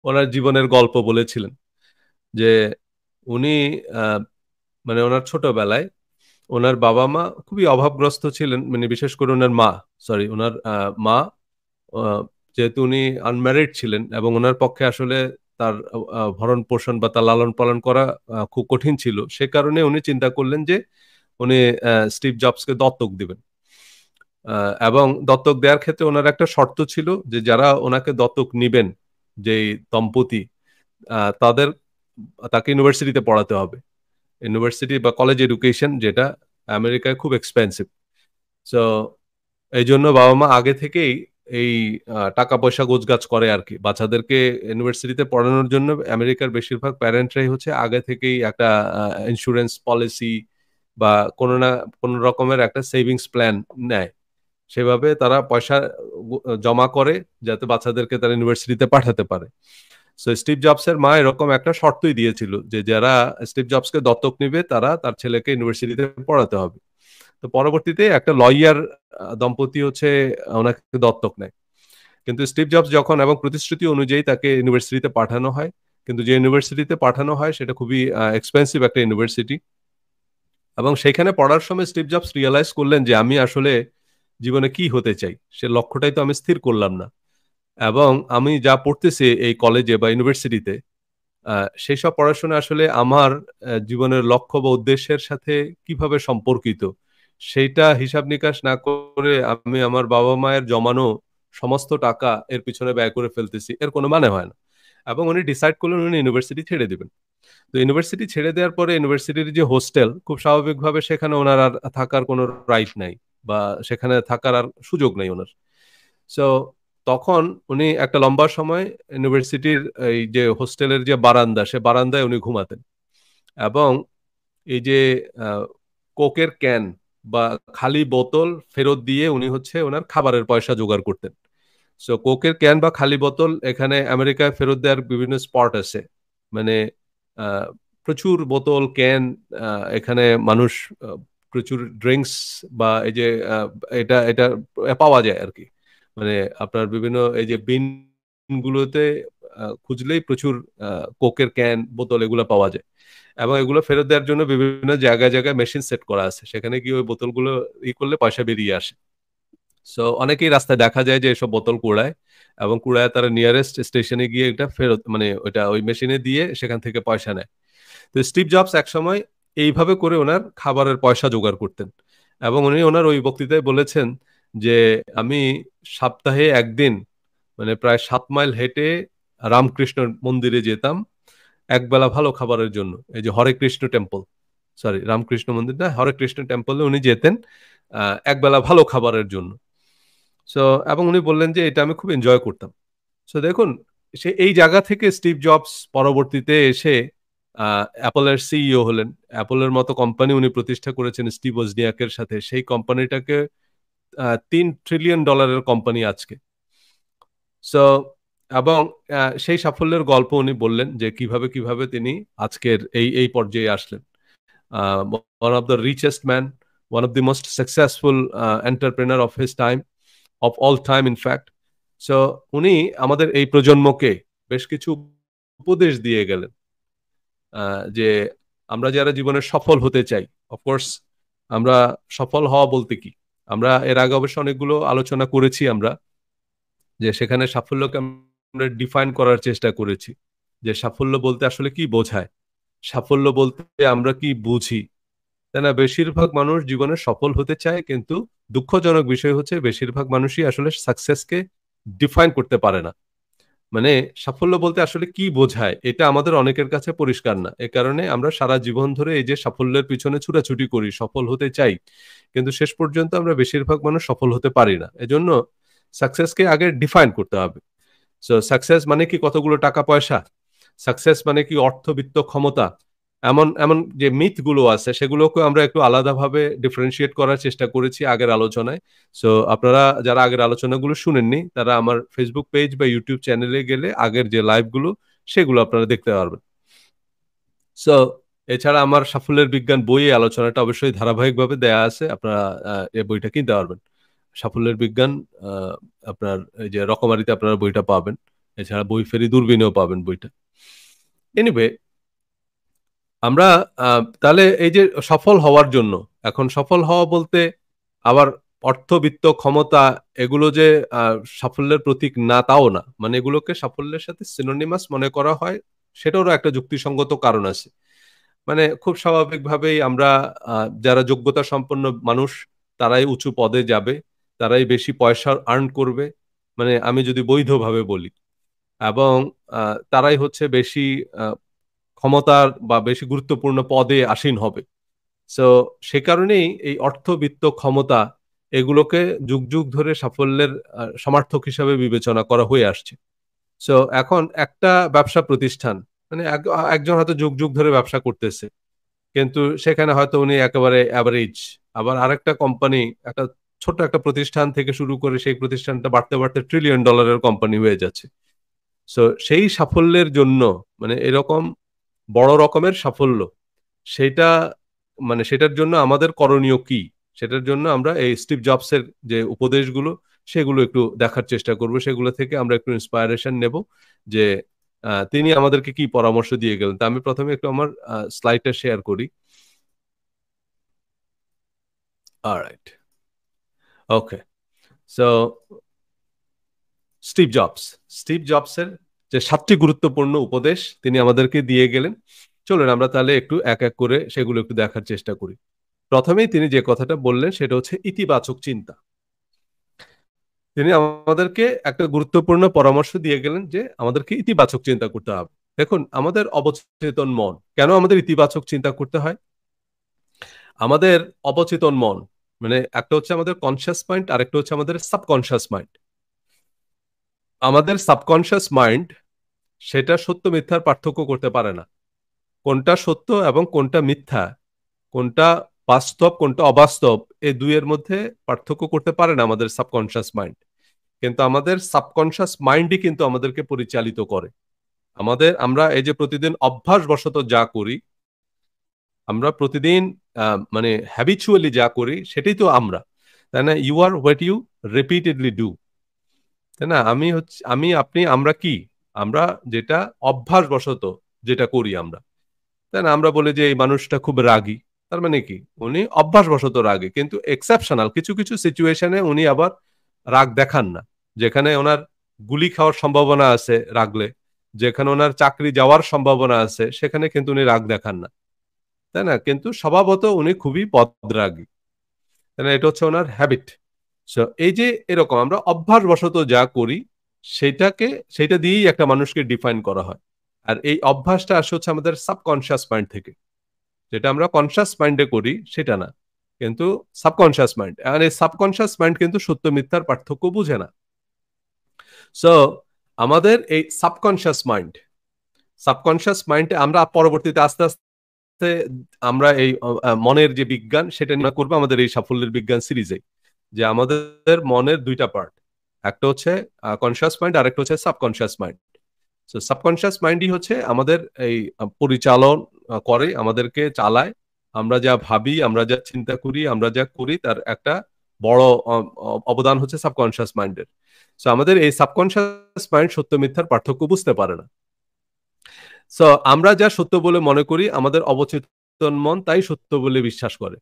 ওনার জীবনের গল্প বলেছিলেন যে উনি আহ, মানে ওনার ছোটবেলায় ওনার বাবা মা খুবই অভাবগ্রস্ত ছিলেন, মানে বিশেষ করে ওনার মা, সরি ওনার মা, আহ, যেহেতু উনি আনম্যারিড ছিলেন এবং ওনার পক্ষে আসলে তার ভরণ পোষণ বা তার লালন পালন করা খুব কঠিন ছিল, সে কারণে উনি চিন্তা করলেন যে উনি স্টিভ জবসকে দত্তক দিবেন। এবং দত্তক দেওয়ার ক্ষেত্রে ওনার একটা শর্ত ছিল যে যারা ওনাকে দত্তক নিবেন, যেই দম্পতি, তাদের তাকে ইউনিভার্সিটিতে পড়াতে হবে। ইউনিভার্সিটি বা কলেজ এডুকেশন যেটা আমেরিকায় খুব এক্সপেন্সিভ। সো এই জন্য বাবা মা আগে থেকেই এই টাকা পয়সা গোছগাছ করে আর কি, বাচ্চাদেরকে ইউনিভার্সিটিতে পড়ানোর জন্য আমেরিকার বেশিরভাগ প্যারেন্টরাই হচ্ছে আগে থেকেই একটা ইন্স্যুরেন্স পলিসি বা কোনো না কোনো রকমের একটা সেভিংস প্ল্যান নেয়। সেভাবে তারা পয়সা জমা করে যাতে বাচ্চাদেরকে তারা ইউনিভার্সিটিতে পাঠাতে পারে। সো স্টিভ জবসের মা এরকম একটা শর্তই দিয়েছিল যে যারা স্টিভ জবসকে দত্তক নিবে তারা তার ছেলেকে ইউনিভার্সিটিতে পড়াতে হবে। তো পরবর্তীতে একটা লয়ার দম্পতি হচ্ছে ওনাকে দত্তক নেয়। কিন্তু স্টিভ জবস যখন এবং প্রতিশ্রুতি অনুযায়ী তাকে ইউনিভার্সিটিতে পাঠানো হয়, কিন্তু যে ইউনিভার্সিটিতে পাঠানো হয় সেটা খুবই এক্সপেন্সিভ একটা ইউনিভার্সিটি। এবং সেখানে পড়ার সময় স্টিভ জবস রিয়েলাইজ করলেন যে আমি আসলে জীবনে কি হতে চাই, সে লক্ষ্যটাই তো আমি স্থির করলাম না। এবং আমি যা পড়তেছি এই কলেজে বা ইউনিভার্সিটিতে, সেই সব পড়াশোনা আসলে আমার জীবনের লক্ষ্য বা উদ্দেশ্যের সাথে কিভাবে সম্পর্কিত, সেইটা হিসাব নিকাশ না করে আমি আমার বাবা মায়ের জমানো সমস্ত টাকা এর পিছনে ব্যয় করে ফেলতেছি, এর কোনো মানে হয় না। এবং উনি ডিসাইড করলেন উনি ইউনিভার্সিটি ছেড়ে দিবেন। তো ইউনিভার্সিটি ছেড়ে দেওয়ার পরে ইউনিভার্সিটির যে হোস্টেল, খুব স্বাভাবিকভাবে সেখানে ওনার আর থাকার কোনো রাইট নাই বা সেখানে থাকার আর সুযোগ নেই ওনার। সো তখন উনি একটা লম্বা সময় ইউনিভার্সিটির এই যে হোস্টেলের যে বারান্দা, সে বারান্দায় উনি ঘুমাতেন। এবং এই যে আহ, কোকের ক্যান বা খালি বোতল ফেরত দিয়ে উনি হচ্ছে ওনার খাবারের পয়সা জোগাড় করতেন। সো কোকের ক্যান বা খালি বোতল এখানে আমেরিকায় ফেরত দেওয়ার বিভিন্ন স্পট আছে, মানে আহ, প্রচুর বোতল ক্যান, এখানে মানুষ আহ, প্রচুর ড্রিঙ্কস বা এই যে এটা এটা পাওয়া যায় আর কি। মানে আপনার বিভিন্ন এই যে বিন গুলোতে খুঁজলেই প্রচুর কোকের ক্যান বোতল এগুলো পাওয়া যায়। এবং এগুলো ফেরত দেওয়ার জন্য বিভিন্ন জায়গায় জায়গায় মেশিন সেট করা আছে, সেখানে গিয়ে ওই বোতলগুলো করলে পয়সা বেরিয়ে আসে। সো অনেকেই রাস্তায় দেখা যায় যে এসব বোতল কুড়ায়, এবং কুড়ায় তারা নিয়ারেস্ট স্টেশনে গিয়ে এটা ফেরত, মানে ওইটা ওই মেশিনে দিয়ে সেখান থেকে পয়সা নেয়। তো স্টিভ জবস একসময় এইভাবে করে ওনার খাবারের পয়সা জোগাড় করতেন। এবং উনি ওনার ওই বক্তৃতায় বলেছেন যে আমি সপ্তাহে একদিন, মানে প্রায় 7 মাইল হেঁটে রামকৃষ্ণ মন্দিরে যেতাম একবেলা ভালো খাবারের জন্য। এই যে হরে কৃষ্ণ টেম্পল, সরি রামকৃষ্ণ মন্দির না, হরে কৃষ্ণ টেম্পলে উনি যেতেন একবেলা ভালো খাবারের জন্য। সো এবং উনি বললেন যে এটা আমি খুব এনজয় করতাম। সো দেখুন, সে এই জায়গা থেকে স্টিভ জবস পরবর্তীতে এসে অ্যাপলের সিইও হলেন। অ্যাপলের মতো কোম্পানি উনি প্রতিষ্ঠা করেছেন স্টিভ ওজনিয়াকের সাথে, সেই কোম্পানিটাকে $3 ট্রিলিয়ন কোম্পানি আজকে। সো এবং সেই সাফল্যের গল্প উনি বললেন যে কিভাবে কিভাবে তিনি আজকের এই এই পর্যায়ে আসলেন। One of the richest man, one of the most successful entrepreneur of his time, of all time in fact. So উনি আমাদের এই প্রজন্মকে বেশ কিছু উপদেশ দিয়ে গেলেন যে আমরা যারা জীবনে সফল হতে চাই, অফকোর্স আমরা সফল হওয়া বলতে কি, আমরা এর আগে অবশ্য অনেকগুলো আলোচনা করেছি আমরা, যে সেখানে সাফল্যকে আমরা ডিফাইন করার চেষ্টা করেছি যে সাফল্য বলতে আসলে কি বোঝায়, সাফল্য বলতে আমরা কি বুঝি, তাই না? বেশিরভাগ মানুষ জীবনে সফল হতে চায়, কিন্তু দুঃখজনক বিষয় হচ্ছে বেশিরভাগ মানুষই আসলে সাকসেসকে ডিফাইন করতে পারে না। মানে সাফল্য বলতে আসলে কি বোঝায় এটা আমাদের অনেকের কাছে পরিষ্কার না, এ কারণে আমরা সারা জীবন ধরে এই যে সাফল্যের পিছনে ছুটাছুটি করি, সফল হতে চাই, কিন্তু শেষ পর্যন্ত আমরা বেশিরভাগ মানুষ সফল হতে পারি না। এজন্য সাকসেসকে আগে ডিফাইন করতে হবে। সো সাকসেস মানে কি কতগুলো টাকা পয়সা, সাকসেস মানে কি অর্থবিত্ত ক্ষমতা, এমন এমন যে মিথ গুলো আছে সেগুলোকে আমরা একটু আলাদাভাবে ডিফারেন্সিয়েট করার চেষ্টা করেছি আগের আলোচনায়। সো আপনারা যারা আগের আলোচনাগুলো শুনেননি তারা আমার ফেসবুক পেজ বা ইউটিউব চ্যানেলে গেলে আগের যে লাইভগুলো সেগুলো আপনারা দেখতে পারবেন। সো এছাড়া আমার সাফল্যের বিজ্ঞান বইয়ে আলোচনাটা অবশ্যই ধারাবাহিকভাবে দেয়া আছে, আপনারা এই বইটা কিনতে পারবেন। সাফল্যের বিজ্ঞান, আহ, আপনার এই যে রকমারিতে আপনারা বইটা পাবেন। এছাড়া বই ফেরি দূরবীনেও পাবেন বইটা। এনিওয়ে, আমরা তাহলে এই যে সফল হওয়ার জন্য, এখন সফল হওয়া বলতে আবার অর্থবিত্ত ক্ষমতা এগুলো যে সাফল্যের প্রতীক না তাও না, মানে এগুলোকে সাফল্যের সাথে সিনোনিমাস মনে করা হয়, সেটারও একটা যুক্তিসঙ্গত কারণ আছে। মানে খুব স্বাভাবিকভাবেই আমরা যারা যোগ্যতা সম্পন্ন মানুষ তারাই উঁচু পদে যাবে, তারাই বেশি পয়সা আর্ন করবে, মানে আমি যদি বৈধভাবে বলি, এবং তারাই হচ্ছে বেশি ক্ষমতার বা বেশি গুরুত্বপূর্ণ পদে আসীন হবে। সো সে কারণেই এই অর্থবিত্ত ক্ষমতা এগুলোকে যুগ যুগ ধরে সাফল্যের সমার্থক হিসাবে বিবেচনা করা হয়ে আসছে। সো এখন একটা ব্যবসা প্রতিষ্ঠান, মানে একজন হয়তো যুগ যুগ ধরে ব্যবসা করতেছে, কিন্তু সেখানে হয়তো উনি একেবারে অ্যাভারেজ, আবার আরেকটা কোম্পানি, একটা ছোট একটা প্রতিষ্ঠান থেকে শুরু করে সেই প্রতিষ্ঠানটা বাড়তে বাড়তে ট্রিলিয়ন ডলারের কোম্পানি হয়ে যাচ্ছে। সো সেই সাফল্যের জন্য, মানে এরকম বড় রকমের সাফল্য, সেটা মানে সেটার জন্য আমাদের করণীয় কি, সেটার জন্য আমরা এই স্টিভ জবসের যে উপদেশগুলো সেগুলো একটু দেখার চেষ্টা করব, সেগুলো থেকে আমরা একটু ইন্সপায়ারেশন নেব যে তিনি আমাদেরকে কি পরামর্শ দিয়ে গেলেন। তা আমি প্রথমে একটু আমার স্লাইডটা শেয়ার করি। অলরাইট, ওকে। সো স্টিভ জবস, স্টিভ জবসের যে 7টি গুরুত্বপূর্ণ উপদেশ তিনি আমাদেরকে দিয়ে গেলেন, চলুন আমরা তাহলে একটু এক এক করে সেগুলো একটু দেখার চেষ্টা করি। প্রথমেই তিনি যে কথাটা বললেন সেটা হচ্ছে ইতিবাচক চিন্তা। তিনি আমাদেরকে একটা গুরুত্বপূর্ণ পরামর্শ দিয়ে গেলেন যে আমাদেরকে ইতিবাচক চিন্তা করতে হবে। দেখুন, আমাদের অবচেতন মন, কেন আমাদের ইতিবাচক চিন্তা করতে হয়? আমাদের অবচেতন মন, মানে একটা হচ্ছে আমাদের কনসিয়াস মাইন্ড, আরেকটা হচ্ছে আমাদের সাবকনসিয়াস মাইন্ড। আমাদের সাবকনসিয়াস মাইন্ড সেটা সত্য মিথ্যার পার্থক্য করতে পারে না। কোনটা সত্য এবং কোনটা মিথ্যা, কোনটা বাস্তব কোনটা অবাস্তব, এই দুইয়ের মধ্যে পার্থক্য করতে পারে না আমাদের সাবকনসিয়াস মাইন্ড। কিন্তু আমাদের সাবকনসিয়াস মাইন্ডই কিন্তু আমাদেরকে পরিচালিত করে। আমরা এই যে প্রতিদিন অভ্যাসবশত যা করি, আমরা প্রতিদিন মানে হ্যাবিচুয়ালি যা করি সেটাই তো আমরা, তাই না? You are what you repeatedly do, তাই না? আমি আপনি আমরা কি, আমরা যেটা অভ্যাসবশত যেটা করি আমরা, তাই না? আমরা বলি যে এই মানুষটা খুব রাগী, তার মানে কি উনি অভ্যাসবশত রাগী, কিন্তু এক্সেপশনাল কিছু কিছু সিচুয়েশনে উনি আবার রাগ দেখান না। যেখানে ওনার গুলি খাওয়ার সম্ভাবনা আছে রাগলে, যেখানে ওনার চাকরি যাওয়ার সম্ভাবনা আছে সেখানে কিন্তু উনি রাগ দেখান না, তাই না? কিন্তু স্বভাবত উনি খুবই বদরাগী, তাই না? এটা হচ্ছে ওনার হ্যাবিট। সো এই যে এরকম আমরা অভ্যাসবশত যা করি সেটা দিয়েই একটা মানুষকে ডিফাইন করা হয়। আর এই অভ্যাসটা আসে হচ্ছে আমাদের সাবকনশিয়াস মাইন্ড থেকে, যেটা আমরা কনশিয়াস মাইন্ডে করি সেটা না, কিন্তু সাবকনশিয়াস মাইন্ড। আর এই সাবকনশিয়াস মাইন্ড কিন্তু সত্য মিথ্যার পার্থক্য বুঝে না। সো আমাদের এই সাবকনশিয়াস মাইন্ডে আমরা পরবর্তীতে আস্তে আস্তে আমরা এই মনের যে বিজ্ঞান সেটা নিয়ে করবো আমাদের এই সাফল্যের বিজ্ঞান সিরিজে, যে আমাদের মনের দুইটা পার্ট, একটা হচ্ছে কনশিয়াস মাইন্ড আর একটা হচ্ছে সাবকনশিয়াস মাইন্ড। তো সাবকনশিয়াস মাইন্ডই হচ্ছে আমাদের এই পরিচালন করে, আমাদেরকে চালায়। আমরা যা ভাবি, আমরা যা চিন্তা করি, আমরা যা করি তার একটা বড় অবদান হচ্ছে সাবকনশিয়াস মাইন্ডের। সো আমাদের এই সাবকনশিয়াস মাইন্ড সত্য মিথ্যার পার্থক্য বুঝতে পারে না। সো আমরা যা সত্য বলে মনে করি আমাদের অবচেতন মন তাই সত্য বলে বিশ্বাস করে।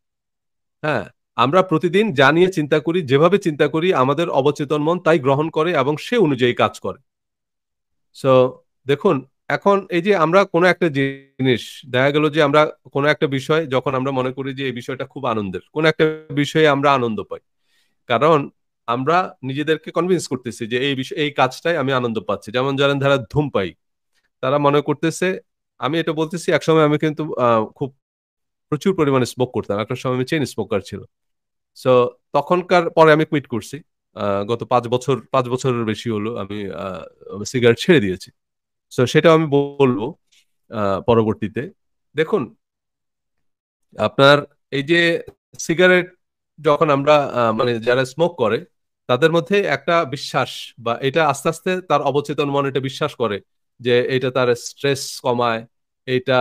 হ্যাঁ, আমরা প্রতিদিন যা নিয়ে চিন্তা করি, যেভাবে চিন্তা করি, আমাদের অবচেতন মন তাই গ্রহণ করে এবং সে অনুযায়ী কাজ করে। সো দেখুন, এখন এই যে আমরা কোনো একটা জিনিস, দেখা গেল যে আমরা কোনো একটা বিষয় যখন আমরা মনে করি যে এই বিষয়টা খুব আনন্দের, কোন একটা বিষয়ে আমরা আনন্দ পাই, কারণ আমরা নিজেদেরকে কনভিন্স করতেছি যে এই বিষয় এই কাজটাই আমি আনন্দ পাচ্ছি। যেমন যারা ধূমপায়ী, তারা মনে করতেছে, আমি এটা বলতেছি, একসময় আমি কিন্তু খুব প্রচুর পরিমাণে স্মোক করতাম, একটা সময় আমি চেইন স্মোকার ছিল। সো তখনকার পরে আমি কুইট করছি। গত 5 বছর, 5 বছরের বেশি হলো আমি সিগারেট ছেড়ে দিয়েছি। সো সেটাও আমি বলবো পরবর্তীতে। দেখুন, আপনার এই যে সিগারেট যখন আমরা মানে যারা স্মোক করে তাদের মধ্যে একটা বিশ্বাস, বা এটা আস্তে আস্তে তার অবচেতন মন এটা বিশ্বাস করে যে এটা তার স্ট্রেস কমায়, এটা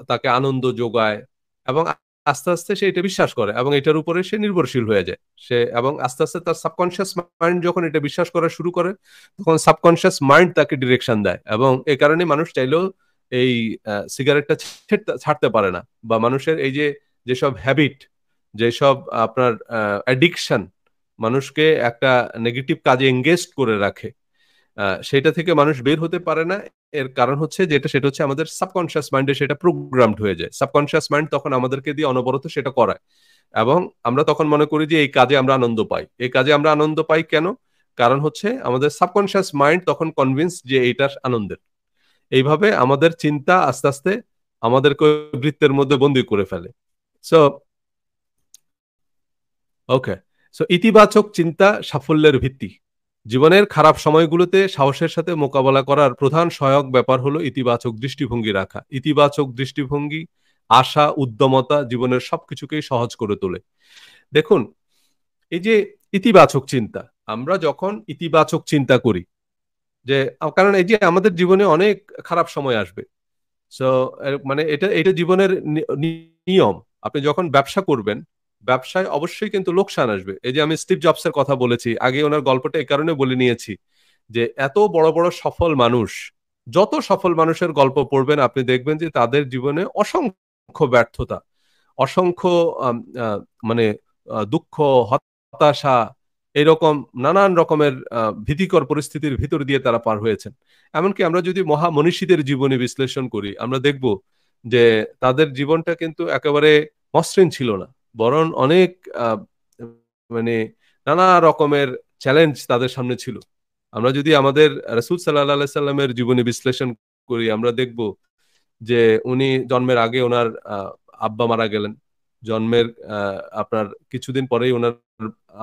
তাকে আনন্দ যোগায়, এবং আস্তে আস্তে সে এটা বিশ্বাস করে এবং এটার উপরে সে নির্ভরশীল হয়ে যায়। সে এবং আস্তে আস্তে তার সাবকনশিয়াস মাইন্ড যখন এটা বিশ্বাস করা শুরু করে, তখন সাবকনশিয়াস মাইন্ড তাকে ডিরেকশন দেয়, এবং এই কারণে মানুষ চাইলেও এই সিগারেটটা ছাড়তে পারে না। বা মানুষের এই যে যেসব হ্যাবিট, যেসব আপনার অ্যাডিকশন মানুষকে একটা নেগেটিভ কাজে এঙ্গেজ করে রাখে, সেটা থেকে মানুষ বের হতে পারে না। এর কারণ হচ্ছে যেটা, সেটা হচ্ছে আমাদের সাবকনশিয়াস মাইন্ডে সেটা প্রোগ্রামড হয়ে যায়। সাবকনশিয়াস মাইন্ড তখন আমাদেরকে দিয়ে অনবরত সেটা করায়, এবং আমরা তখন মনে করি যে এই কাজে আমরা আনন্দ পাই। এই কাজে আমরা আনন্দ পাই কেন? কারণ হচ্ছে আমাদের সাবকনশিয়াস মাইন্ড তখন কনভিন্স যে এইটার আনন্দের। এইভাবে আমাদের চিন্তা আস্তে আস্তে আমাদেরকে বৃত্তের মধ্যে বন্দি করে ফেলে। সো ওকে, সো ইতিবাচক চিন্তা সাফল্যের ভিত্তি। জীবনের খারাপ সময়গুলোতে সাহসের সাথে মোকাবেলা করার প্রধান সহায়ক ব্যাপার হলো ইতিবাচক দৃষ্টিভঙ্গি রাখা। ইতিবাচক দৃষ্টিভঙ্গি, আশা, উদ্যমতা জীবনের সবকিছুকেই সহজ করে তোলে। দেখুন, এই যে ইতিবাচক চিন্তা, আমরা যখন ইতিবাচক চিন্তা করি, যে কারণ এই যে আমাদের জীবনে অনেক খারাপ সময় আসবে। সো মানে এটা এটা জীবনের নিয়ম। আপনি যখন ব্যবসা করবেন, ব্যবসায় অবশ্যই কিন্তু লোকসান আসবে। এই যে আমি স্টিভ জবসের কথা বলেছি আগে, ওনার গল্পটা এই কারণে বলে নিয়েছি যে এত বড় বড় সফল মানুষ, যত সফল মানুষের গল্প পড়বেন আপনি দেখবেন যে তাদের জীবনে অসংখ্য ব্যর্থতা, অসংখ্য আম, আহ, মানে দুঃখ, হতাশা, এরকম নানান রকমের ভীতিকর পরিস্থিতির ভিতর দিয়ে তারা পার হয়েছেন। এমনকি আমরা যদি মহামনীষীদের জীবনী বিশ্লেষণ করি, আমরা দেখব যে তাদের জীবনটা কিন্তু একেবারে মসৃণ ছিল না, বরং অনেক আহ, মানে নানা রকমের চ্যালেঞ্জ তাদের সামনে ছিল। আমরা যদি আমাদের রাসূল সাল্লাল্লাহু আলাইহি সাল্লামের জীবনী বিশ্লেষণ করি, আমরা দেখব যে উনি জন্মের আগে ওনার আব্বা মারা গেলেন, জন্মের আপনার কিছুদিন পরেই ওনার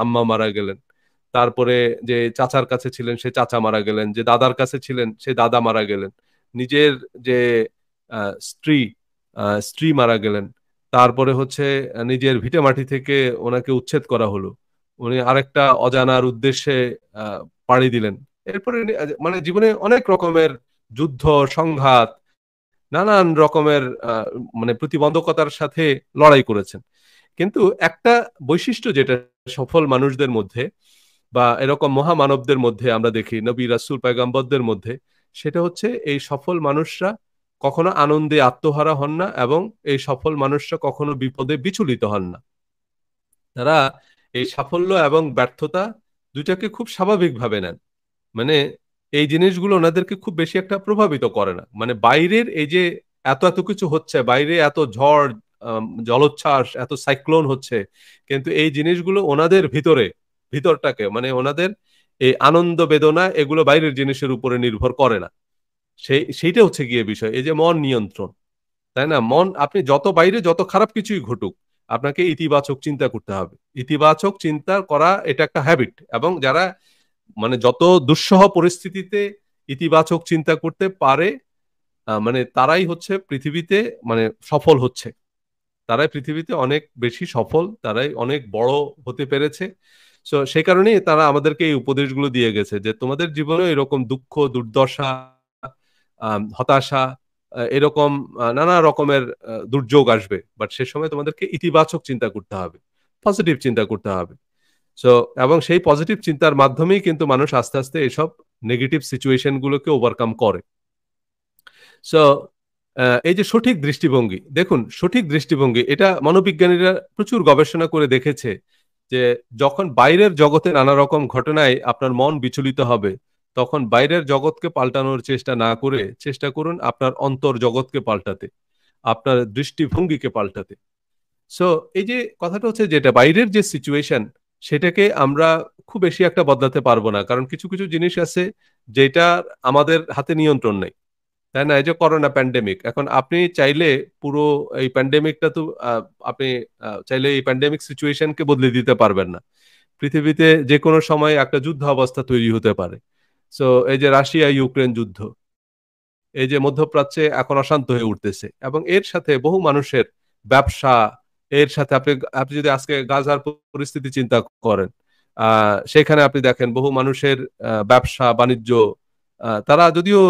আম্মা মারা গেলেন, তারপরে যে চাচার কাছে ছিলেন সে চাচা মারা গেলেন, যে দাদার কাছে ছিলেন সে দাদা মারা গেলেন, নিজের যে স্ত্রী স্ত্রী মারা গেলেন, তারপরে হচ্ছে নিজের ভিটেমাটি থেকে ওনাকে উচ্ছেদ করা হলো, উনি আরেকটা অজানার উদ্দেশ্যে পাড়ি দিলেন। এরপরে মানে জীবনে অনেক রকমের যুদ্ধ, সংঘাত, নানান রকমের মানে প্রতিবন্ধকতার সাথে লড়াই করেছেন। কিন্তু একটা বৈশিষ্ট্য যেটা সফল মানুষদের মধ্যে বা এরকম মহামানবদের মধ্যে আমরা দেখি, নবী রাসূল পয়গম্বরদের মধ্যে, সেটা হচ্ছে এই সফল মানুষরা কখনো আনন্দে আত্মহারা হন না, এবং এই সফল মানুষরা কখনো বিপদে বিচলিত হন না। তারা এই সাফল্য এবং ব্যর্থতা দুইটাকে খুব স্বাভাবিকভাবে নেন। মানে এই জিনিসগুলো ওনাদেরকে খুব বেশি একটা প্রভাবিত করে না। মানে বাইরের এই যে এত এত কিছু হচ্ছে, বাইরে এত ঝড়, জলোচ্ছ্বাস, এত সাইক্লোন হচ্ছে, কিন্তু এই জিনিসগুলো ওনাদের ভিতরটাকে, মানে ওনাদের এই আনন্দ বেদনা এগুলো বাইরের জিনিসের উপরে নির্ভর করে না। সেইটা হচ্ছে গিয়ে বিষয়, এই যে মন নিয়ন্ত্রণ, তাই না? মন, আপনি যত বাইরে যত খারাপ কিছুই ঘটুক, আপনাকে ইতিবাচক চিন্তা করতে হবে। ইতিবাচক চিন্তা করা এটা একটা হ্যাবিট, এবং যারা মানে যত দুঃসহ পরিস্থিতিতে ইতিবাচক চিন্তা করতে পারে, মানে তারাই হচ্ছে পৃথিবীতে মানে সফল হচ্ছে, তারাই পৃথিবীতে অনেক বেশি সফল, তারাই অনেক বড় হতে পেরেছে। সো সেই কারণেই তারা আমাদেরকে এই উপদেশগুলো দিয়ে গেছে যে তোমাদের জীবনে এরকম দুঃখ, দুর্দশা, হতাশা, এরকম নানা রকমের দুর্যোগ আসবে, বাট সে সময় তোমাদেরকে ইতিবাচক চিন্তা করতে হবে, পজিটিভ চিন্তা করতে হবে। সো এবং সেই পজিটিভ চিন্তার মাধ্যমেই কিন্তু মানুষ আস্তে আস্তে এসব নেগেটিভ সিচুয়েশন গুলোকে ওভারকাম করে। সো এই যে সঠিক দৃষ্টিভঙ্গি, দেখুন সঠিক দৃষ্টিভঙ্গি এটা মনোবিজ্ঞানীরা প্রচুর গবেষণা করে দেখেছে যে যখন বাইরের জগতে নানা রকম ঘটনায় আপনার মন বিচলিত হবে, তখন বাইরের জগৎকে পাল্টানোর চেষ্টা না করে চেষ্টা করুন আপনার অন্তর জগৎকে পাল্টাতে, আপনার দৃষ্টিভঙ্গিকে পাল্টাতে। সো এই যে কথাটা হচ্ছে, যেটা বাইরের যে সিচুয়েশন সেটাকে আমরা খুব বেশি একটা বদলাতে পারবো না, কারণ কিছু কিছু জিনিস আছে যেটা আমাদের হাতে নিয়ন্ত্রণ নেই, তাই না? এই যে করোনা প্যান্ডেমিক, এখন আপনি চাইলে পুরো এই প্যান্ডেমিকটা তো আপনি চাইলে এই প্যান্ডেমিক সিচুয়েশনকে বদলে দিতে পারবেন না। পৃথিবীতে যে কোনো সময় একটা যুদ্ধ অবস্থা তৈরি হতে পারে। সো এই যে রাশিয়া ইউক্রেন যুদ্ধ, এই যে মধ্যপ্রাচ্যে এখন অশান্ত হয়ে উঠতেছে, এবং এর সাথে বহু মানুষের ব্যবসা, এর সাথে আপনি আপনি যদি আজকে গাজার পরিস্থিতি চিন্তা করেন, সেখানে আপনি দেখেন বহু মানুষের ব্যবসা বাণিজ্য, তারা যদিও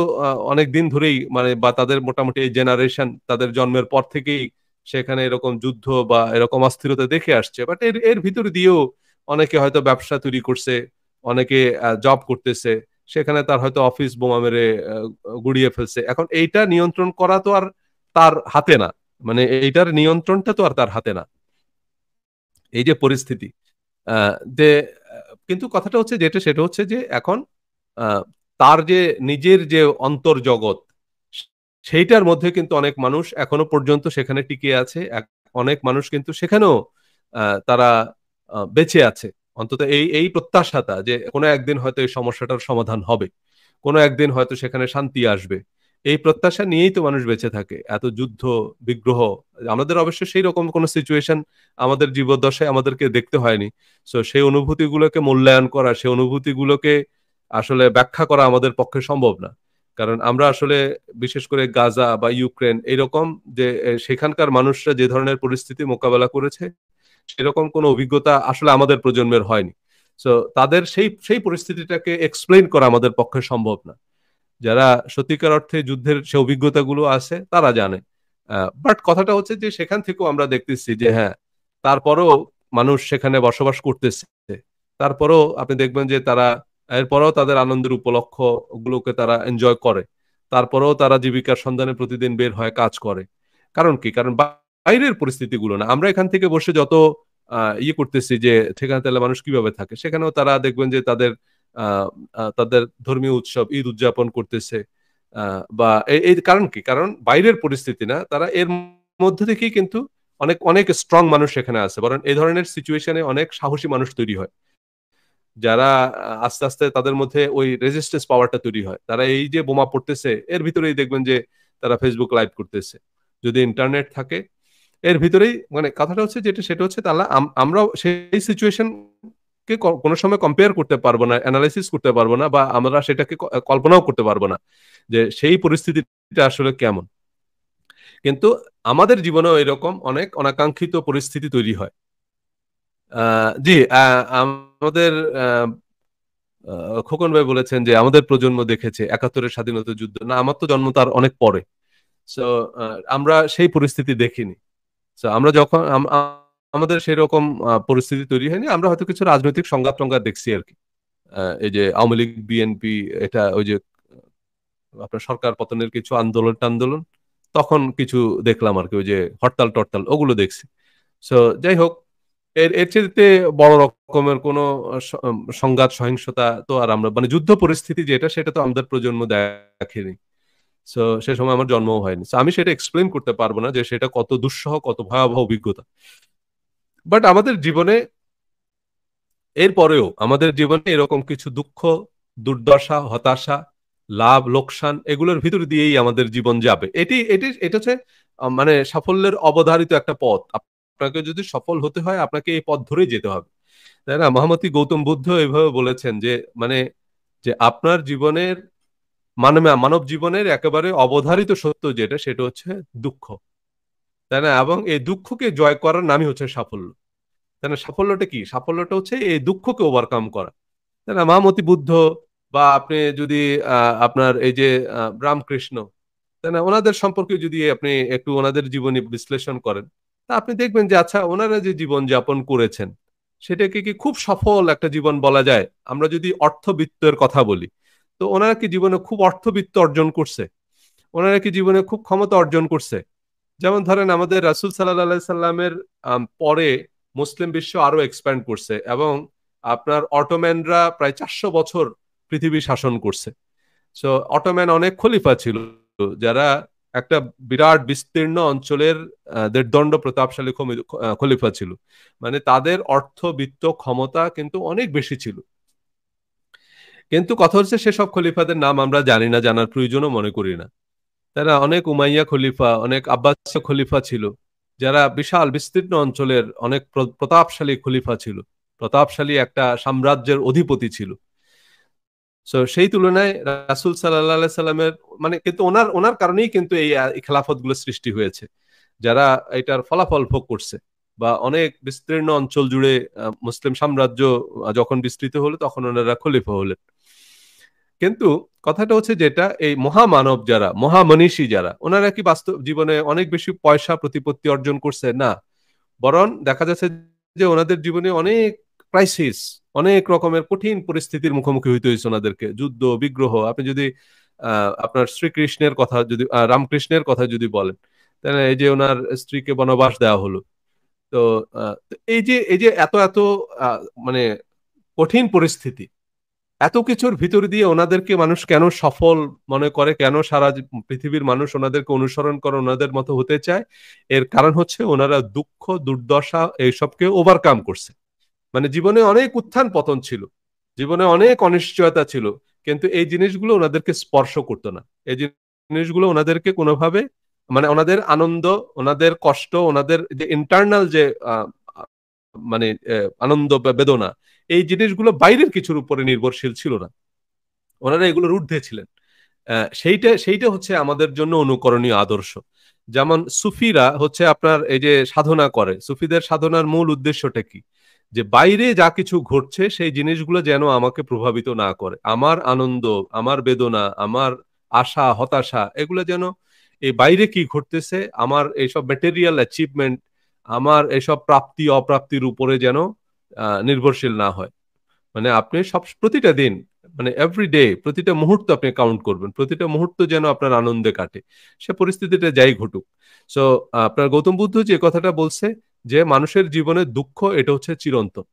অনেক দিন ধরেই মানে বা তাদের মোটামুটি এই জেনারেশন তাদের জন্মের পর থেকেই সেখানে এরকম যুদ্ধ বা এরকম অস্থিরতা দেখে আসছে, বাট এর এর ভিতর দিয়েও অনেকে হয়তো ব্যবসা তৈরি করছে, অনেকে জব করতেছে, সেখানে তার হয়তো অফিস বোমা মেরে গুড়িয়ে ফেলছে। এখন এইটা নিয়ন্ত্রণ করা তো আর তার হাতে না, মানে এইটার নিয়ন্ত্রণটা তো আর তার হাতে না, এই যে পরিস্থিতি। যে কিন্তু কথাটা হচ্ছে যেটা, সেটা হচ্ছে যে এখন আহ, তার যে নিজের যে অন্তর্জগৎ, সেইটার মধ্যে কিন্তু অনেক মানুষ এখনো পর্যন্ত সেখানে টিকে আছে। অনেক মানুষ কিন্তু সেখানেও তারা বেঁচে আছে, অন্তত এই এই প্রত্যাশাটা যে কোনো একদিন হয়তো এই সমস্যাটার সমাধান হবে, কোনো একদিন হয়তো সেখানে শান্তি আসবে। এই প্রত্যাশা নিয়েই তো মানুষ বেঁচে থাকে, এত যুদ্ধ বিগ্রহ। আমাদের অবশ্য সেই রকম কোনো সিচুয়েশন আমাদের জীবদ্দশায় আমাদেরকে দেখতে হয়নি। সো সেই অনুভূতিগুলোকে মূল্যায়ন করা, সেই অনুভূতিগুলোকে আসলে ব্যাখ্যা করা আমাদের পক্ষে সম্ভব না। কারণ আমরা আসলে বিশেষ করে গাজা বা ইউক্রেন এরকম যে সেখানকার মানুষরা যে ধরনের পরিস্থিতি মোকাবেলা করেছে, সেরকম কোনো অভিজ্ঞতা আসলে আমাদের প্রজন্মের হয়নি। সো তাদের সেই সেই পরিস্থিতিটাকে এক্সপ্লেইন করা আমাদের পক্ষে সম্ভব না। যারা সত্যিকার অর্থে যুদ্ধের সে অভিজ্ঞতাগুলো আছে তারা জানে। বাট কথাটা হচ্ছে যে সেখান থেকেও আমরা দেখতেছি যে হ্যাঁ, তারপরেও মানুষ সেখানে বসবাস করতেছে। তারপরেও আপনি দেখবেন যে তারা এরপরেও তাদের আনন্দের উপলক্ষ গুলোকে তারা এনজয় করে। তারপরেও তারা জীবিকার সন্ধানে প্রতিদিন বের হয়, কাজ করে। কারণ কি? কারণ বাইরের পরিস্থিতিগুলো না, আমরা এখান থেকে বসে যত ইয়ে করতেছি যে সেখানে তাহলে মানুষ কিভাবে থাকে, সেখানেও তারা দেখবেন যে তাদের তাদের ধর্মীয় উৎসব ঈদ উদযাপন করতেছে। বা এই কারণ কি? কারণ বাইরের পরিস্থিতি না, তারা এর মধ্যে থেকেই কিন্তু অনেক অনেক স্ট্রং মানুষ সেখানে আছে। বরং এই ধরনের সিচুয়েশনে অনেক সাহসী মানুষ তৈরি হয়, যারা আস্তে আস্তে তাদের মধ্যে ওই রেজিস্ট্যান্স পাওয়ারটা তৈরি হয়। তারা এই যে বোমা পড়তেছে এর ভিতরেই দেখবেন যে তারা ফেসবুক লাইভ করতেছে। যদি ইন্টারনেট থাকে এর ভিতরেই, মানে কথাটা হচ্ছে যেটা, সেটা হচ্ছে তাহলে আমরা সেই সিচুয়েশন কে কোনো সময় কম্পেয়ার করতে পারবো না, অ্যানালাইসিস করতে পারবো না, বা আমরা সেটাকে কল্পনাও করতে পারবো না যে সেই পরিস্থিতিটা আসলে কেমন। কিন্তু আমাদের জীবনেও এরকম অনেক অনাকাঙ্ক্ষিত পরিস্থিতি তৈরি হয়। জি, আমাদের খোকন ভাই বলেছেন যে আমাদের প্রজন্ম দেখেছে একাত্তরের স্বাধীনতা যুদ্ধ। না, আমার তো জন্ম তার অনেক পরে। সো আমরা সেই পরিস্থিতি দেখিনি। সো আমরা যখন আমাদের সেরকম পরিস্থিতি তৈরি হয়নি, আমরা হয়তো কিছু রাজনৈতিক সংঘাত টংঘাত দেখছি আর কি। এই যে আওয়ামী লীগ বিএনপি, এটা ওই যে আপনার সরকার পতনের কিছু আন্দোলন টান্দোলন, তখন কিছু দেখলাম আর কি, ওই যে হরতাল টরতাল ওগুলো দেখছি। সো যাই হোক, এর এর চেয়ে বড় রকমের কোনো সংঘাত সহিংসতা তো আর আমরা, মানে যুদ্ধ পরিস্থিতি যেটা, সেটা তো আমাদের প্রজন্ম দেখেনি। সো সে সময় আমার জন্মও হয়নি। সো আমি সেটা এক্সপ্লেন করতে পারবো না যে সেটা কত দুঃসহ, কত ভয়াবহ অভিজ্ঞতা। বাট আমাদের জীবনে, এরপরেও আমাদের জীবনে এরকম কিছু দুঃখ, দুর্দশা, হতাশা, লাভ লোকসান, এগুলোর ভিতর দিয়েই আমাদের জীবন যাবে। এটি এটি এটা হচ্ছে মানে সাফল্যের অবধারিত একটা পথ। আপনাকে যদি সফল হতে হয় আপনাকে এই পথ ধরেই যেতে হবে, তাই না? মহামতি গৌতম বুদ্ধ এভাবে বলেছেন যে মানে যে আপনার জীবনের মানে মানব জীবনের একেবারে অবধারিত সত্য যেটা, সেটা হচ্ছে দুঃখ, তাই না? এবং এই দুঃখকে জয় করার নামই হচ্ছে সাফল্য। তাই না? সাফল্যটা কি? সাফল্যটা হচ্ছে এই দুঃখকে ওভারকাম করা, তাই না? মহামতি বুদ্ধ, বা আপনি যদি আপনার এই যে রামকৃষ্ণ, তাই না, ওনাদের সম্পর্কে যদি আপনি একটু ওনাদের জীবনী বিশ্লেষণ করেন, তা আপনি দেখবেন যে আচ্ছা, ওনারা যে জীবন যাপন করেছেন সেটাকে কি খুব সফল একটা জীবন বলা যায়? আমরা যদি অর্থবিত্তের কথা বলি, তো ওনারা কি জীবনে খুব অর্থবিত্ত অর্জন করছে? ওনারা কি জীবনে খুব ক্ষমতা অর্জন করছে? যেমন ধরেন আমাদের রাসূল সাল্লাল্লাহু সাল্লামের পরে মুসলিম বিশ্ব আরো এক্সপ্যান্ড করছে, এবং আপনার অটোম্যানরা প্রায় 400 বছর পৃথিবী শাসন করছে। সো অটোম্যান অনেক খলিফা ছিল, যারা একটা বিরাট বিস্তীর্ণ অঞ্চলের দেড়দণ্ড প্রতাপশালী খলিফা ছিল। মানে তাদের অর্থ বিত্ত ক্ষমতা কিন্তু অনেক বেশি ছিল। কিন্তু কথা হচ্ছে সেসব খলিফাদের নাম আমরা জানি না, জানার প্রয়োজনও মনে করি না। তারা অনেক উমাইয়া খলিফা, অনেক আব্বাসীয় খলিফা ছিল, যারা বিশাল বিস্তীর্ণ অঞ্চলের অনেক প্রতাপশালী খলিফা ছিল, প্রতাপশালী একটা সাম্রাজ্যের অধিপতি ছিল। সো সেই তুলনায় রাসূল সাল্লাল্লাহু সাল্লামের, মানে কিন্তু ওনার ওনার কারণেই কিন্তু এই খেলাফত গুলো সৃষ্টি হয়েছে, যারা এটার ফলাফল ভোগ করছে। বা অনেক বিস্তীর্ণ অঞ্চল জুড়ে মুসলিম সাম্রাজ্য যখন বিস্তৃত হলো তখন ওনারা খলিফা হলেন। কিন্তু কথাটা হচ্ছে যেটা, এই মহামানব যারা, মহামনীষী যারা, ওনারা কি বাস্তব জীবনে অনেক বেশি পয়সা প্রতিপত্তি অর্জন করছে? না, বরং দেখা যাচ্ছে যে ওনাদের জীবনে অনেক ক্রাইসিস, অনেক রকমের কঠিন পরিস্থিতির মুখোমুখি হইতে হয়েছে ওনাদেরকে, যুদ্ধ বিগ্রহ। আপনি যদি আপনার শ্রীকৃষ্ণের কথা যদি, রামকৃষ্ণের কথা যদি বলেন, তাহলে এই যে ওনার স্ত্রীকে বনবাস দেওয়া হলো। তো তো এই যে এত এত মানে কঠিন পরিস্থিতি, এত কিছুর ভিতর দিয়ে ওনাদেরকে মানুষ কেন সফল মনে করে, কেন সারা পৃথিবীর মানুষ ওনাদেরকে অনুসরণ করে, ওনাদের মতো হতে চায়? এর কারণ হচ্ছে ওনারা দুঃখ দুর্দশা এইসবকে ওভারকাম করছে। মানে জীবনে অনেক উত্থান পতন ছিল, জীবনে অনেক অনিশ্চয়তা ছিল, কিন্তু এই জিনিসগুলো ওনাদেরকে স্পর্শ করতো না। এই জিনিসগুলো ওনাদেরকে কোনোভাবে, মানে ওনাদের আনন্দ, ওনাদের কষ্ট, ওনাদের যে ইন্টারনাল যে মানে আনন্দ বা বেদনা, এই জিনিসগুলো বাইরের কিছুর উপরে নির্ভরশীল ছিল না। ওনারা এগুলোর ঊর্ধ্বে ছিলেন। সেইটা সেইটা হচ্ছে আমাদের জন্য অনুকরণীয় আদর্শ। যেমন সুফিরা হচ্ছে আপনার এই যে সাধনা করে, সুফিদের সাধনার মূল উদ্দেশ্যটা কি? যে বাইরে যা কিছু ঘটছে সেই জিনিসগুলো যেন আমাকে প্রভাবিত না করে। আমার আনন্দ, আমার বেদনা, আমার আশা হতাশা, এগুলো যেন এই বাইরে কি ঘটতেছে, আমার এইসব ম্যাটেরিয়াল অ্যাচিভমেন্ট, আমার এইসব প্রাপ্তি অপ্রাপ্তির উপরে যেন নির্ভরশীল না হয়। মানে আপনি সব প্রতিটা দিন, মানে এভরি ডে, প্রতিটা মুহূর্ত আপনি কাউন্ট করবেন, প্রতিটা মুহূর্ত যেন আপনার আনন্দে কাটে, সে পরিস্থিতিটা যাই ঘটুক। সো আপনার গৌতম বুদ্ধ যে কথাটা বলছে যে মানুষের জীবনে দুঃখ এটা হচ্ছে চিরন্তন।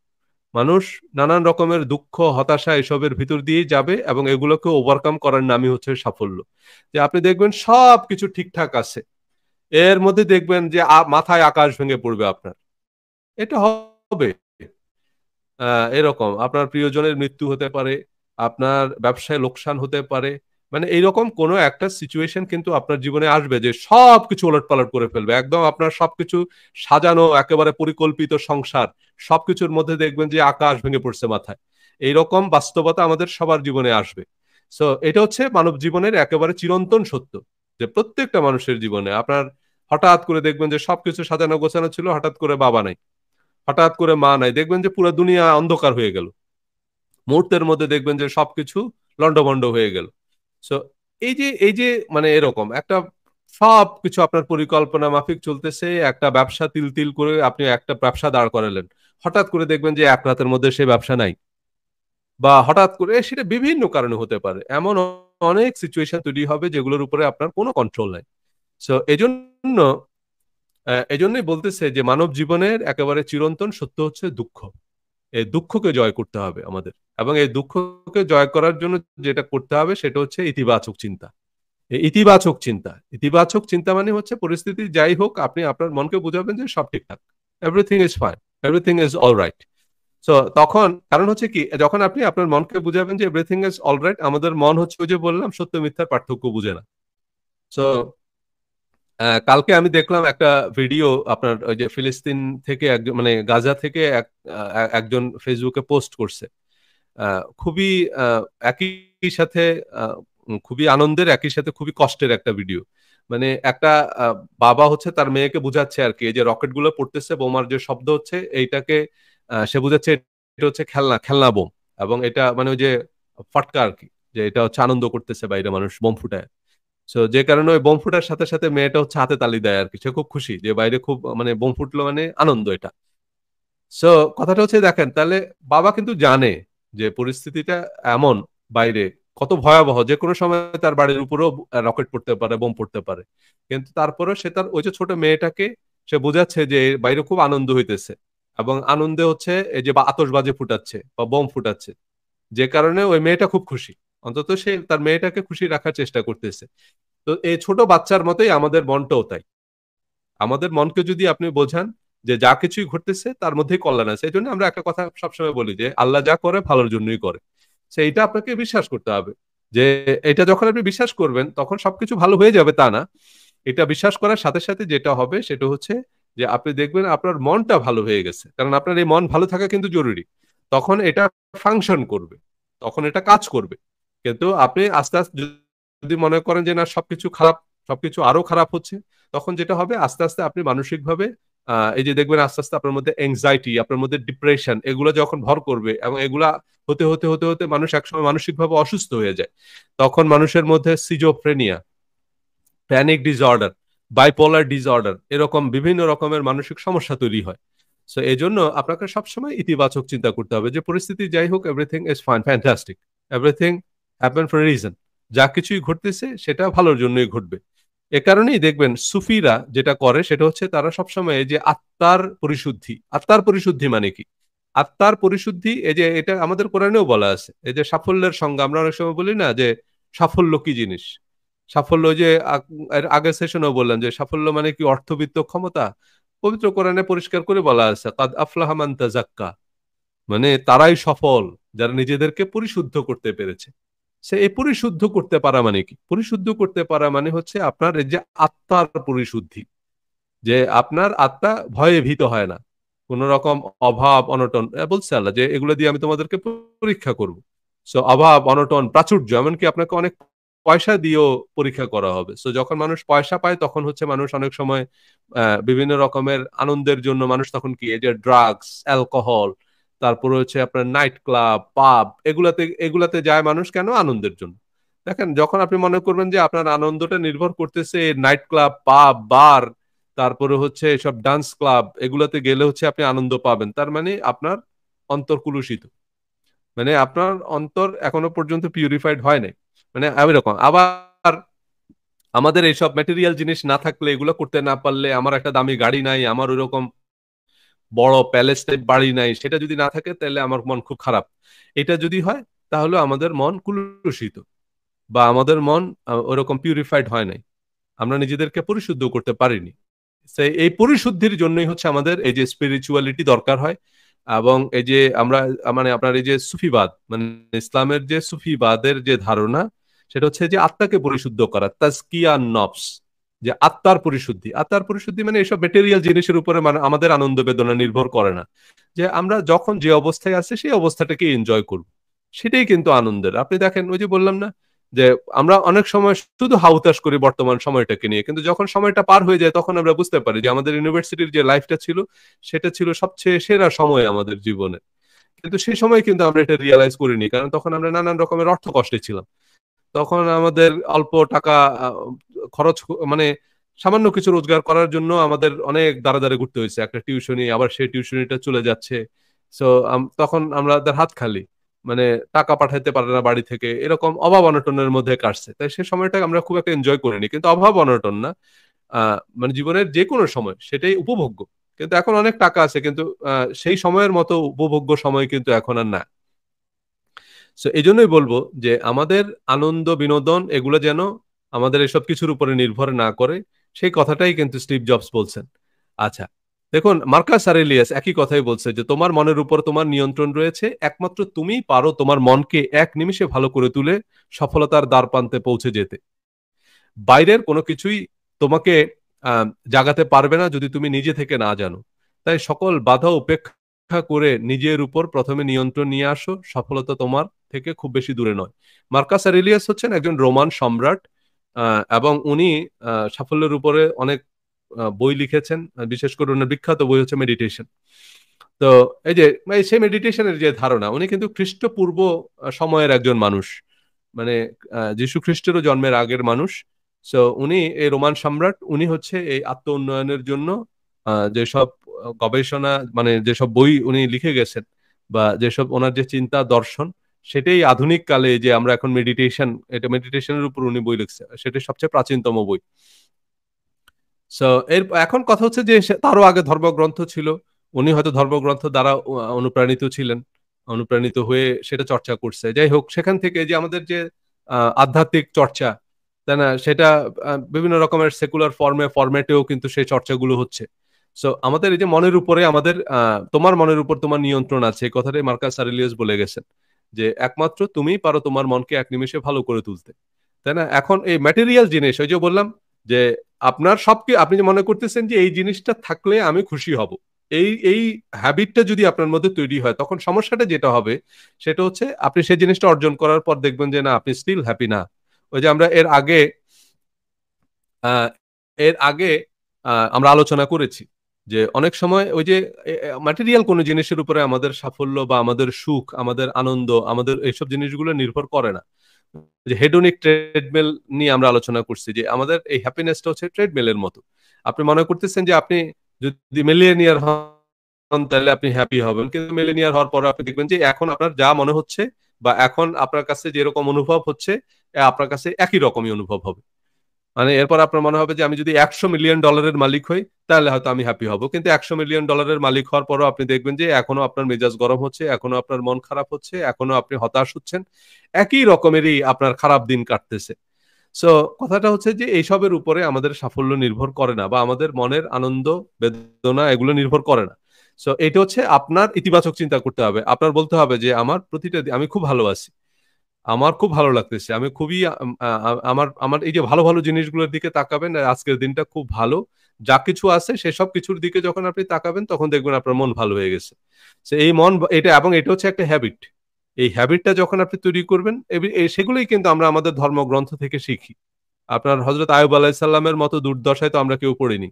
মানুষ নানান রকমের দুঃখ হতাশা এসবের ভিতর দিয়েই যাবে, এবং এগুলোকে ওভারকাম করার নামই হচ্ছে সাফল্য। যে আপনি দেখবেন সব কিছু ঠিকঠাক আছে, এর মধ্যে দেখবেন যে মাথায় আকাশ ভেঙে পড়বে আপনার। এটা হবে। এরকম আপনার প্রিয়জনের মৃত্যু হতে পারে, আপনার ব্যবসায় লোকসান হতে পারে, মানে এইরকম কোনো একটা সিচুয়েশন কিন্তু আপনার জীবনে আসবে যে সবকিছু ওলটপালট করে ফেলবে, একদম আপনার সবকিছু সাজানো একেবারে পরিকল্পিত সংসার, সবকিছুর মধ্যে দেখবেন যে আকাশ ভেঙে পড়ছে মাথায়। এইরকম বাস্তবতা আমাদের সবার জীবনে আসবে। সো এটা হচ্ছে মানব জীবনের একেবারে চিরন্তন সত্য, যে প্রত্যেকটা মানুষের জীবনে আপনার হঠাৎ করে দেখবেন যে সবকিছু সাজানো গোছানো ছিল, হঠাৎ করে বাবা নাই, হঠাৎ করে মা নাই, দেখবেন যে পুরো দুনিয়া অন্ধকার হয়ে গেল, মুহূর্তের মধ্যে দেখবেন যে সবকিছু লন্ডভন্ড হয়ে গেল। সো এই যে মানে এরকম একটা সবকিছু আপনার পরিকল্পনা মাফিক চলতেছে, একটা ব্যবসা তিল তিল করে আপনি একটা ব্যবসা দাঁড় করালেন, হঠাৎ করে দেখবেন যে এক রাতের মধ্যে সেই ব্যবসা নাই, বা হঠাৎ করে সেটা বিভিন্ন কারণে হতে পারে, এমন অনেক সিচুয়েশন তৈরি হবে যেগুলোর উপরে আপনার কোনো কন্ট্রোল নাই। সো এজন্যই বলতেছে যে মানব জীবনের একেবারে চিরন্তন সত্য হচ্ছে দুঃখ। এই দুঃখকে জয় করতে হবে আমাদের, এবং এই দুঃখকে জয় করার জন্য যেটা করতে হবে সেটা হচ্ছে ইতিবাচক চিন্তা। এই ইতিবাচক চিন্তা, ইতিবাচক চিন্তা মানে হচ্ছে পরিস্থিতি যাই হোক আপনি আপনার মনকে বুঝাবেন যে সব ঠিকঠাক, everything is fine, everything is all right. So তখন কারণ হচ্ছে কি, যখন আপনি আপনার মনকে বুঝাবেন যে এভরিথিং ইজ অল রাইট, আমাদের মন হচ্ছে ওই যে বললাম সত্য মিথ্যার পার্থক্য বুঝে না। সো কালকে আমি দেখলাম একটা ভিডিও, আপনার ওই যে ফিলিস্তিন থেকে একজন, মানে গাজা থেকে একজন ফেসবুকে পোস্ট করছে। খুবই একই সাথে আহ, খুবই আনন্দের, একই সাথে খুবই কষ্টের একটা ভিডিও। মানে একটা আহ, বাবা হচ্ছে তার মেয়েকে বুঝাচ্ছে আর কি, এই যে রকেট গুলো পড়তেছে, বোমার যে শব্দ হচ্ছে এইটাকে সে বুঝাচ্ছে এটা হচ্ছে খেলনা, খেলনা বোম। এবং এটা মানে ওই যে ফটকা আর কি, যে এটা হচ্ছে আনন্দ করতেছে বাইরে মানুষ বোম ফুটায়। সো যে কারণে ওই বোম ফুটার সাথে সাথে মেয়েটা হচ্ছে হাতে তালি দেয় আর কি, সে খুব খুশি যে বাইরে খুব মানে বোম ফুটলো, মানে আনন্দ এটা। সো কথাটা হচ্ছে দেখেন তাহলে, বাবা কিন্তু জানে যে পরিস্থিতিটা এমন বাইরে, কত ভয়াবহ, যে কোনো সময় তার বাড়ির উপরেও রকেট পড়তে পারে, বোম পড়তে পারে। কিন্তু তারপরে সে তার ওই যে ছোট মেয়েটাকে সে বোঝাচ্ছে যে বাইরে খুব আনন্দ হইতেছে, এবং আনন্দে হচ্ছে এই যে আতশবাজি ফুটাচ্ছে বা বোম ফুটাচ্ছে, যে কারণে ওই মেয়েটা খুব খুশি। অন্তত সে তার মেয়েটাকে খুশি রাখার চেষ্টা করতেছে। তো এই ছোট বাচ্চার মতোই আমাদের মনটাও তাই। আমাদের মনকে যদি আপনি বোঝান যে যা কিছুই ঘটতেছে তার মধ্যেই কল্যাণ আছে, এই জন্য আমরা একটা কথা সবসময় বলি যে আল্লাহ যা করে ভালোর জন্যই করে। সেইটা আপনাকে বিশ্বাস করতে হবে, যে এটা যখন আপনি বিশ্বাস করবেন তখন সবকিছু ভালো হয়ে যাবে তা না। এটা বিশ্বাস করার সাথে সাথে যেটা হবে সেটা হচ্ছে যে আপনি দেখবেন আপনার মনটা ভালো হয়ে গেছে, কারণ আপনার এই মন ভালো থাকা কিন্তু জরুরি। তখন এটা ফাংশন করবে, তখন এটা কাজ করবে। কিন্তু আপনি আস্তে আস্তে যদি মনে করেন যে না সবকিছু খারাপ, সবকিছু আরো খারাপ হচ্ছে, তখন যেটা হবে আস্তে আস্তে আপনি মানসিকভাবে এই যে দেখবেন আস্তে আস্তে আপনার মধ্যে এংজাইটি, আপনার মধ্যে ডিপ্রেশন, এগুলো যখন ভর করবে এবং এগুলা হতে হতে হতে হতে মানুষ একসময় মানসিকভাবে অসুস্থ হয়ে যায়, তখন মানুষের মধ্যে schizophrenia, panic disorder, bipolar disorder, এরকম বিভিন্ন রকমের মানসিক সমস্যা তৈরি হয়। সো এই জন্য আপনাকে সবসময় ইতিবাচক চিন্তা করতে হবে যে পরিস্থিতি যাই হোক, everything is fine, fantastic, everything happen for reason. যা কিছুই ঘটতেছে সেটা ভালোর জন্যই ঘটবে। এ কারণেই দেখবেন সুফিরা যেটা করে সেটা হচ্ছে তারা সবসময় এই যে আত্মার পরিশুদ্ধি, আত্মার পরিশুদ্ধি মানে কি? আত্মার পরিশুদ্ধি, এই যে এটা আমাদের কোরআনেও বলা আছে, এই যে সাফল্যের সংজ্ঞা আমরা অনেক সময় বলি না যে সাফল্য কি জিনিস। সাফল্য যে এর আগের সেশনেও বললাম যে সাফল্য মানে কি অর্থবিত্ত ক্ষমতা। পবিত্র কোরআনে পরিষ্কার করে বলা আছে কাদ আফলাহা মান তাযাক্কা, মানে তারাই সফল যারা নিজেদেরকে পরিশুদ্ধ করতে পেরেছে। সে এই পরিশুদ্ধ করতে পারা মানে কি? পরিশুদ্ধ করতে পারা মানে হচ্ছে আপনার এই যে আত্মার পরিশুদ্ধি, যে আপনার আত্মা ভয়ে ভীত হয় না, কোন রকম অভাব অনটন, বলছে আল্লাহ যে এগুলো দিয়ে আমি তোমাদেরকে পরীক্ষা করব। সো অভাব অনটন প্রাচুর্য, এমনকি আপনাকে অনেক পয়সা দিয়েও পরীক্ষা করা হবে। সো যখন মানুষ পয়সা পায় তখন হচ্ছে মানুষ অনেক সময় বিভিন্ন রকমের আনন্দের জন্য মানুষ তখন কি এই যে ড্রাগস, অ্যালকোহল, তারপরে হচ্ছে আপনার নাইট ক্লাব, পাব, এগুলাতে এগুলাতে যায় মানুষ কেন? আনন্দের জন্য। দেখেন, যখন আপনি মনে করবেন যে আপনার আনন্দটা নির্ভর করতেছে নাইট ক্লাব, পাব, বার, তারপরে হচ্ছে সব ডান্স ক্লাব, এগুলাতে গেলে হচ্ছে আপনি আনন্দ পাবেন, তার মানে আপনার অন্তর কুলুষিত, মানে আপনার অন্তর এখনো পর্যন্ত পিউরিফাইড হয় নাই। মানে এরকম আবার আমাদের এইসব ম্যাটেরিয়াল জিনিস না থাকলে, এগুলো করতে না পারলে, আমার একটা দামি গাড়ি নাই, আমার ওইরকম বড় প্যালেস টাইপ বাড়ি নাই, সেটা যদি না থাকে তাহলে আমার মন খুব খারাপ। এটা যদি হয় তাহলে আমাদের মন কুলুষিত, বা আমাদের মন ওরকম পিউরিফাইড হয় নাই, আমরা নিজেদেরকে পরিশুদ্ধ করতে পারিনি। এই পরিশুদ্ধির জন্যই হচ্ছে আমাদের এই যে স্পিরিচুয়ালিটি দরকার হয়। এবং এই যে আমরা মানে আপনার এই যে সুফিবাদ, মানে ইসলামের যে সুফিবাদের যে ধারণা, সেটা হচ্ছে যে আত্মাকে পরিশুদ্ধ করা, তাজকিয়া নফস, যে আত্মার পরিশুদ্ধি। আত্মার পরিশুদ্ধি মানে এসব মেটেরিয়াল জিনিসের উপরে মানে আমাদের আনন্দ বেদনা নির্ভর করে না, যে আমরা যখন যে অবস্থায় আছে সেই অবস্থাটাকে এনজয় করব, সেটাই কিন্তু আনন্দের। আপনি দেখেন, ওই যে বললাম না যে আমরা অনেক সময় শুধু হাউতাশ করি বর্তমান সময়টাকে নিয়ে, কিন্তু যখন সময়টা পার হয়ে যায় তখন আমরা বুঝতে পারি যে আমাদের ইউনিভার্সিটির যে লাইফটা ছিল সেটা ছিল সবচেয়ে সেরা সময় আমাদের জীবনে। কিন্তু সেই সময় কিন্তু আমরা এটা রিয়েলাইজ করিনি, কারণ তখন আমরা নানান রকমের অর্থ কষ্টে ছিলাম। তখন আমাদের অল্প টাকা খরচ, মানে সামান্য কিছু রোজগার করার জন্য আমাদের অনেক দাঁড়া দাঁড়ে ঘুরতে হয়েছে একটা টিউশনি, আবার সেই টিউশনিটা চলে যাচ্ছে। সো তখন আমাদের হাত খালি, মানে টাকা পাঠাইতে পারে না বাড়ি থেকে, এরকম অভাব অনটনের মধ্যে কাটছে। তাই সেই সময়টা আমরা খুব একটা এনজয় করিনি, কিন্তু অভাব অনটন না, মানে জীবনের যে কোনো সময় সেটাই উপভোগ্য। কিন্তু এখন অনেক টাকা আছে, কিন্তু সেই সময়ের মতো উপভোগ্য সময় কিন্তু এখন আর না। সো এই জন্যই বলবো যে আমাদের আনন্দ বিনোদন এগুলো যেন আমাদের এসব কিছুর উপরে নির্ভর না করে, সেই কথাটাই কিন্তু স্টিভ জবস বলছেন। আচ্ছা, দেখুন মার্কাস আরেলিয়াস একই কথাই বলছে যে তোমার মনের উপর তোমার নিয়ন্ত্রণ রয়েছে, একমাত্র তুমিই পারো তোমার মনকে এক নিমিষে ভালো করে তুলে সফলতার দ্বার প্রান্তে পৌঁছে যেতে। বাইরের কোনো কিছুই তোমাকে আহ, জাগাতে পারবে না যদি তুমি নিজে থেকে না জানো। তাই সকল বাধা উপেক্ষা করে নিজের উপর প্রথমে নিয়ন্ত্রণ নিয়ে আসো, সফলতা তোমার থেকে খুব বেশি দূরে নয়। মার্কাস আরেলিয়াস হচ্ছেন একজন রোমান সম্রাট, এবং উনি সাফল্যের উপরে অনেক বই লিখেছেন। বিশেষ করে ওনার বিখ্যাত বই হচ্ছে মেডিটেশন। তো এই যে সেই মেডিটেশনের যে ধারণা, উনি কিন্তু খ্রিস্টপূর্ব সময়ের একজন মানুষ, মানে যীশু খ্রিস্টেরও জন্মের আগের মানুষ। সো উনি এই রোমান সম্রাট, উনি হচ্ছে এই আত্ম উন্নয়নের জন্য যেসব গবেষণা, মানে যেসব বই উনি লিখে গেছেন, বা যেসব ওনার যে চিন্তা দর্শন, সেটাই আধুনিক কালে যে আমরা এখন মেডিটেশন, এটা মেডিটেশনের উপর উনি বই লিখছে, সেটাই সবচেয়ে প্রাচীনতম বই। সো এর এখন কথা হচ্ছে যে তারও আগে ধর্মগ্রন্থ ছিল, উনি হয়তো ধর্মগ্রন্থ দ্বারা অনুপ্রাণিত ছিলেন, অনুপ্রাণিত হয়ে সেটা চর্চা করছে। যাই হোক, সেখান থেকে যে আমাদের যে আধ্যাত্মিক চর্চা, তাই না, সেটা বিভিন্ন রকমের সেকুলার ফরম্যাটেও কিন্তু সেই চর্চাগুলো হচ্ছে। সো আমাদের এই যে মনের উপরে আমাদের তোমার মনের উপর তোমার নিয়ন্ত্রণ আছে, এই কথাটাই মার্কাস আরেলিয়াস বলে গেছেন, যে একমাত্র তুমিই পারো তোমার মনকে এক নিমেষে ভালো করে তুলতে। তাই না? এখন এই ম্যাটেরিয়াল জিনিস, ওই যে বললাম যে আপনার সবকে, আপনি যে মনে করতেছেন যে এই জিনিসটা থাকলে আমি খুশি হব, এই হ্যাবিটটা যদি আপনার মধ্যে তৈরি হয়, তখন সমস্যাটা যেটা হবে সেটা হচ্ছে আপনি সেই জিনিসটা অর্জন করার পর দেখবেন যে না, আপনি স্টিল হ্যাপি না। ওই যে আমরা আহ, এর আগে আমরা আলোচনা করেছি যে অনেক সময় ওই যে ম্যাটেরিয়াল কোনো জিনিসের উপরে আমাদের সাফল্য বা আমাদের সুখ, আমাদের আনন্দ, আমাদের এইসব জিনিসগুলো নির্ভর করে না। যে হেডনিক ট্রেডমিল নিয়ে আমরা আলোচনা করছি যে আমাদের এই হ্যাপিনেসটা হচ্ছে ট্রেডমিলের মতো। আপনি মনে করতেছেন যে আপনি যদি মিলিয়নিয়ার হন তাহলে আপনি হ্যাপি হবেন। কিন্তু মিলিয়নিয়ার হওয়ার পরে আপনি দেখবেন যে এখন আপনার যা মনে হচ্ছে বা এখন আপনার কাছে যেরকম অনুভব হচ্ছে আপনার কাছে একই রকমই অনুভব হবে। মানে এরপর আপনার মনে হবে যে আমি যদি $100 মিলিয়ন মালিক হই তাহলে হয়তো আমি হ্যাপি হব। কিন্তু $100 মিলিয়ন মালিক হওয়ার পরও আপনি দেখবেন যে এখনো আপনার মেজাজ গরম হচ্ছে, এখনো আপনার মন খারাপ হচ্ছে, এখনো আপনি হতাশ হচ্ছেন। একই রকমেরই আপনার খারাপ দিন কাটতেছে। সো কথাটা হচ্ছে যে এইসবের উপরে আমাদের সাফল্য নির্ভর করে না বা আমাদের মনের আনন্দ, বেদনা এগুলো নির্ভর করে না। সো এটা হচ্ছে আপনার ইতিবাচক চিন্তা করতে হবে। আপনার বলতে হবে যে আমার প্রতিটা আমি খুব ভালো আছি। আমার খুব ভালো লাগতেছে। আমি খুবই আমার আমার এই যে ভালো, ভালো জিনিসগুলোর দিকে তাকাবেন, আজকের দিনটা খুব ভালো। যা কিছু আছে সেসব কিছুর দিকে যখন আপনি তাকাবেন তখন দেখবেন আপনার মন ভালো হয়ে গেছে। সো এই মন এটা এবং এটা হচ্ছে একটা হ্যাবিট। এই হ্যাবিটটা যখন আপনি তৈরি করবেন সেগুলোই কিন্তু আমরা আমাদের ধর্মগ্রন্থ থেকে শিখি। আপনার হযরত আইয়ুব আলাইহিস সালামের মতো দুর্দশায় তো আমরা কেউ পড়িনি।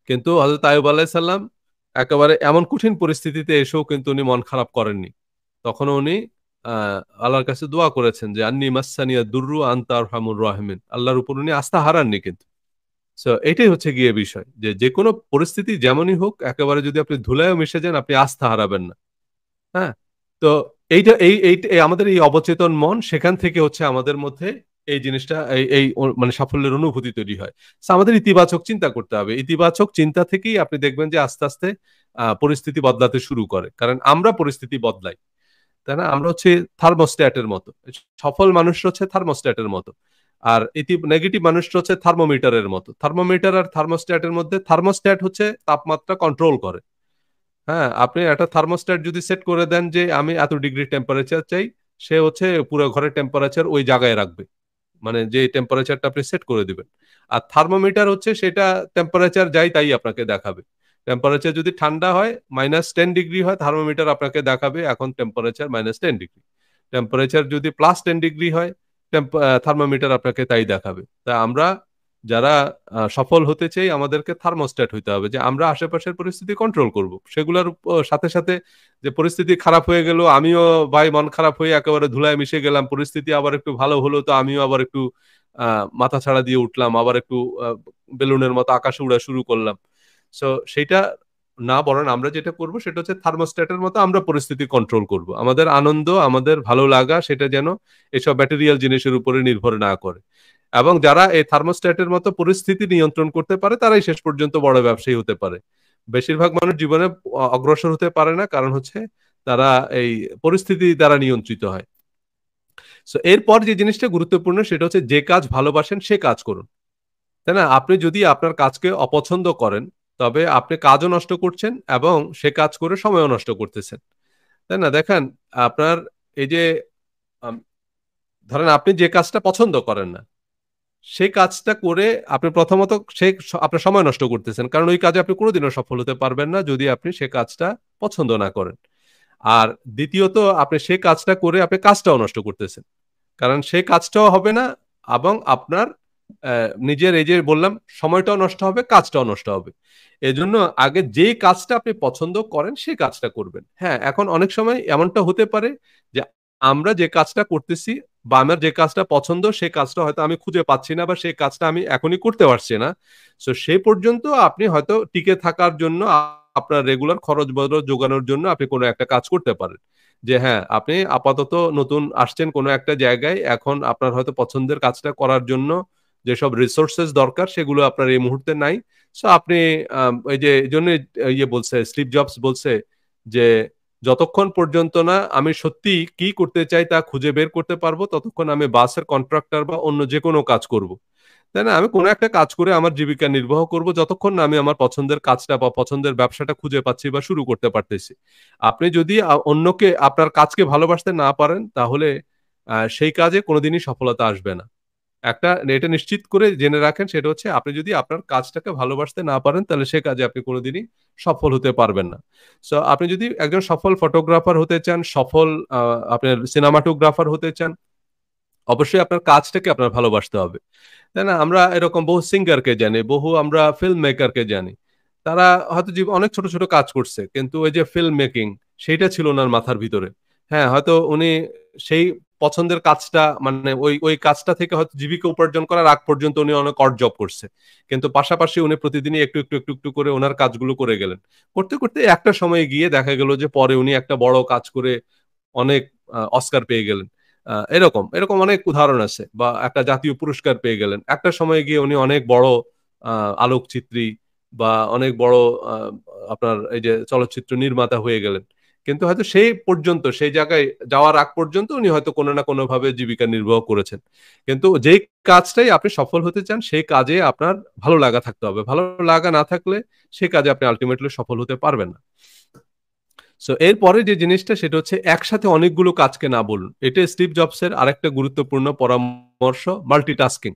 কিন্তু হযরত আইয়ুব আলাইহিস সালাম একেবারে এমন কঠিন পরিস্থিতিতে এসেও কিন্তু উনি মন খারাপ করেননি। তখনও উনি আ আল্লাহর কাছে দোয়া করেছেন যে, "আন্নী মাসসানিয়া দুররু আনতা আরহামুর রাহিমিন।" আল্লাহর উপর উনি আস্থা হারাননি কিন্তু। সো এটাই হচ্ছে গিয়ে বিষয়। যে যেকোনো পরিস্থিতি যেমনই হোক একেবারে যদি আপনি ধুলায়ও মিশে যান আপনি আস্থা হারাবেন না। হ্যাঁ? তো এইটা এই আমাদের এই অবচেতন মন সেখান থেকে হচ্ছে আমাদের মধ্যে এই জিনিসটা এই মানে সাফল্যের অনুভূতি তৈরি হয়। সো আমাদের ইতিবাচক চিন্তা করতে হবে। ইতিবাচক চিন্তা থেকেই আপনি দেখবেন যে আস্তে, আস্তে পরিস্থিতি বদলাতে শুরু করে। কারণ আমরা পরিস্থিতি বদলাই। তাই না? আমরা হচ্ছে থার্মোস্ট্যাটের মতো। সফল মানুষরা হচ্ছে থার্মোস্ট্যাটের মতো। আর নেগেটিভ মানুষরা হচ্ছে থার্মোমিটারের মতো। থার্মোমিটার আর থার্মোস্ট্যাটের মধ্যে থার্মোস্ট্যাট হচ্ছে তাপমাত্রা কন্ট্রোল করে। হ্যাঁ? আপনি একটা থার্মোস্ট্যাট যদি সেট করে দেন যে আমি এত ডিগ্রি টেম্পারেচার চাই, সে হচ্ছে পুরো ঘরের টেম্পারেচার ওই জায়গায় রাখবে। মানে যে টেম্পারেচারটা আপনি সেট করে দিবেন। আর থার্মোমিটার হচ্ছে সেটা টেম্পারেচার যাই তাই আপনাকে দেখাবে। টেম্পারেচার যদি ঠান্ডা হয় -10 ডিগ্রি হয় থার্মোমিটার আপনাকে দেখাবে এখন টেম্পারেচার -10 ডিগ্রি। টেম্পারেচার যদি +10 ডিগ্রি হয় থার্মোমিটার আপনাকে তাই দেখাবে। তা আমরা যারা সফল হতে চাই আমাদেরকে থার্মোস্ট্যাট হইতে হবে যে আমরা আশেপাশের পরিস্থিতি কন্ট্রোল করব। সেগুলোর সাথে, সাথে যে পরিস্থিতি খারাপ হয়ে গেল আমিও ভাই মন খারাপ হয়ে একেবারে ধুলায় মিশে গেলাম। পরিস্থিতি আবার একটু ভালো হলো তো আমিও আবার একটু আ মাথাছাড়া দিয়ে উঠলাম। আবার একটু বেলুনের মতো আকাশে উড়া শুরু করলাম। সো সেইটা না বরং আমরা যেটা করব সেটা হচ্ছে থার্মোস্ট্যাটের মতো আমরা পরিস্থিতি কন্ট্রোল করব। আমাদের আনন্দ, আমাদের ভালো লাগা সেটা যেন এসব ম্যাটেরিয়াল জিনিসের উপরে নির্ভর না করে। এবং যারা এই থার্মোস্ট্যাটের মতো পরিস্থিতি নিয়ন্ত্রণ করতে পারে তারাই শেষ পর্যন্ত বড় ব্যবসায়ী হতে পারে। বেশিরভাগ মানুষ জীবনে অগ্রসর হতে পারে না কারণ হচ্ছে তারা এই পরিস্থিতি দ্বারা নিয়ন্ত্রিত হয়। সো এরপর যে জিনিসটা গুরুত্বপূর্ণ সেটা হচ্ছে যে কাজ ভালোবাসেন সে কাজ করুন। তাই না? আপনি যদি আপনার কাজকে অপছন্দ করেন, তবে আপনি কাজও নষ্ট করছেন এবং সে কাজ করে সময়ও নষ্ট করতেছেন। তাই না? দেখেন আপনার এই যে আম ধরেন আপনি যে কাজটা পছন্দ করেন না, সেই কাজটা করে আপনি প্রথমত আপনার সময় নষ্ট করতেছেন। কারণ ওই কাজে আপনি কোনদিনও সফল হতে পারবেন না যদি আপনি সে কাজটা পছন্দ না করেন। আর দ্বিতীয়ত আপনি সে কাজটা করে আপনি কাজটাও নষ্ট করতেছেন। কারণ সেই কাজটাও হবে না এবং আপনার নিজের এই যে বললাম সময়টাও নষ্ট হবে, কাজটাও নষ্ট হবে। এজন্য আগে যেই কাজটা আপনি পছন্দ করেন সেই কাজটা করবেন। হ্যাঁ, এখন অনেক সময় এমনটা হতে পারে যে আমরা যে কাজটা করতেছি বা আমার যে কাজটা পছন্দ সেই কাজটা হয়তো আমি খুঁজে পাচ্ছি না বা সেই কাজটা আমি এখনই করতে পারছি না। সো সে পর্যন্ত আপনি হয়তো টিকে থাকার জন্য আপনার রেগুলার খরচ বরচ যোগানোর জন্য আপনি কোন একটা কাজ করতে পারেন। যে হ্যাঁ, আপনি আপাতত নতুন আসছেন কোনো একটা জায়গায়। এখন আপনার হয়তো পছন্দের কাজটা করার জন্য যেসব রিসোর্সেস দরকার সেগুলো আপনার এই মুহূর্তে নাই। সো আপনি ওই যে এজন্যই বলছে স্টিভ জবস বলছে যে, "যতক্ষণ পর্যন্ত না আমি সত্যিই কি করতে চাই তা খুঁজে বের করতে পারবো, ততক্ষণ আমি বাসের কন্ট্রাক্টর বা অন্য যেকোনো কাজ করব।" তাই না? আমি কোনো একটা কাজ করে আমার জীবিকা নির্বাহ করব যতক্ষণ না আমি আমার পছন্দের কাজটা বা পছন্দের ব্যবসাটা খুঁজে পাচ্ছি বা শুরু করতে পারতেছি। আপনি যদি অন্যকে আপনার কাজকে ভালোবাসতে না পারেন তাহলে সেই কাজে কোনদিনই সফলতা আসবে না। এটা নিশ্চিত করে জেনে রাখেন সেটা হচ্ছে আপনি যদি আপনার কাজটাকে ভালোবাসতে না পারেন তাহলে সে কাজে আপনি কোনদিনই সফল হতে পারবেন না। সো আপনি যদি একজন সফল ফটোগ্রাফার হতে চান, সফল আ আপনার সিনেমাটোগ্রাফার হতে চান, অবশ্যই আপনার কাজটাকে আপনার ভালোবাসতে হবে। তাই না? আমরা এরকম বহু সিঙ্গারকে জানি, বহু আমরা ফিল্ম মেকারকে জানি। তারা হয়তো অনেক ছোট ছোট কাজ করছে, কিন্তু ওই যে ফিল্ম মেকিং সেইটা ছিল ওনার মাথার ভিতরে। হ্যাঁ, হয়তো উনি সেই পছন্দের কাজটা, মানে ওই ওই কাজটা থেকে হয়তো জীবিকা উপার্জন করার আগ পর্যন্ত উনি অনেক অড জব করছে, কিন্তু পাশাপাশি উনি প্রতিদিনই একটু একটু একটু একটু করে ওনার কাজগুলো করে গেলেন। করতে করতে একটা সময় গিয়ে দেখা গেল যে পরে উনি একটা বড় কাজ করে অনেক অস্কার পেয়ে গেলেন। এরকম এরকম অনেক উদাহরণ আছে, বা একটা জাতীয় পুরস্কার পেয়ে গেলেন একটা সময় গিয়ে, উনি অনেক বড় আলোকচিত্রী বা অনেক বড় আহ, আপনার এই যে চলচ্চিত্র নির্মাতা হয়ে গেলেন। কিন্তু হয়তো সেই পর্যন্ত, সেই জায়গায় যাওয়ার আগ পর্যন্ত উনি হয়তো কোনো না কোনো ভাবে জীবিকা নির্বাহ করেছেন। কিন্তু যেই কাজটাই আপনি সফল হতে চান, সেই কাজে আপনার ভালো লাগা থাকতে হবে। ভালো লাগা না থাকলে সেই কাজে আপনি আলটিমেটলি সফল হতে পারবেন না। সো এরপরে যে জিনিসটা, সেটা হচ্ছে একসাথে অনেকগুলো কাজকে না বলুন। এটা স্টিভ জবসের আরেকটা গুরুত্বপূর্ণ পরামর্শ, মাল্টিটাস্কিং।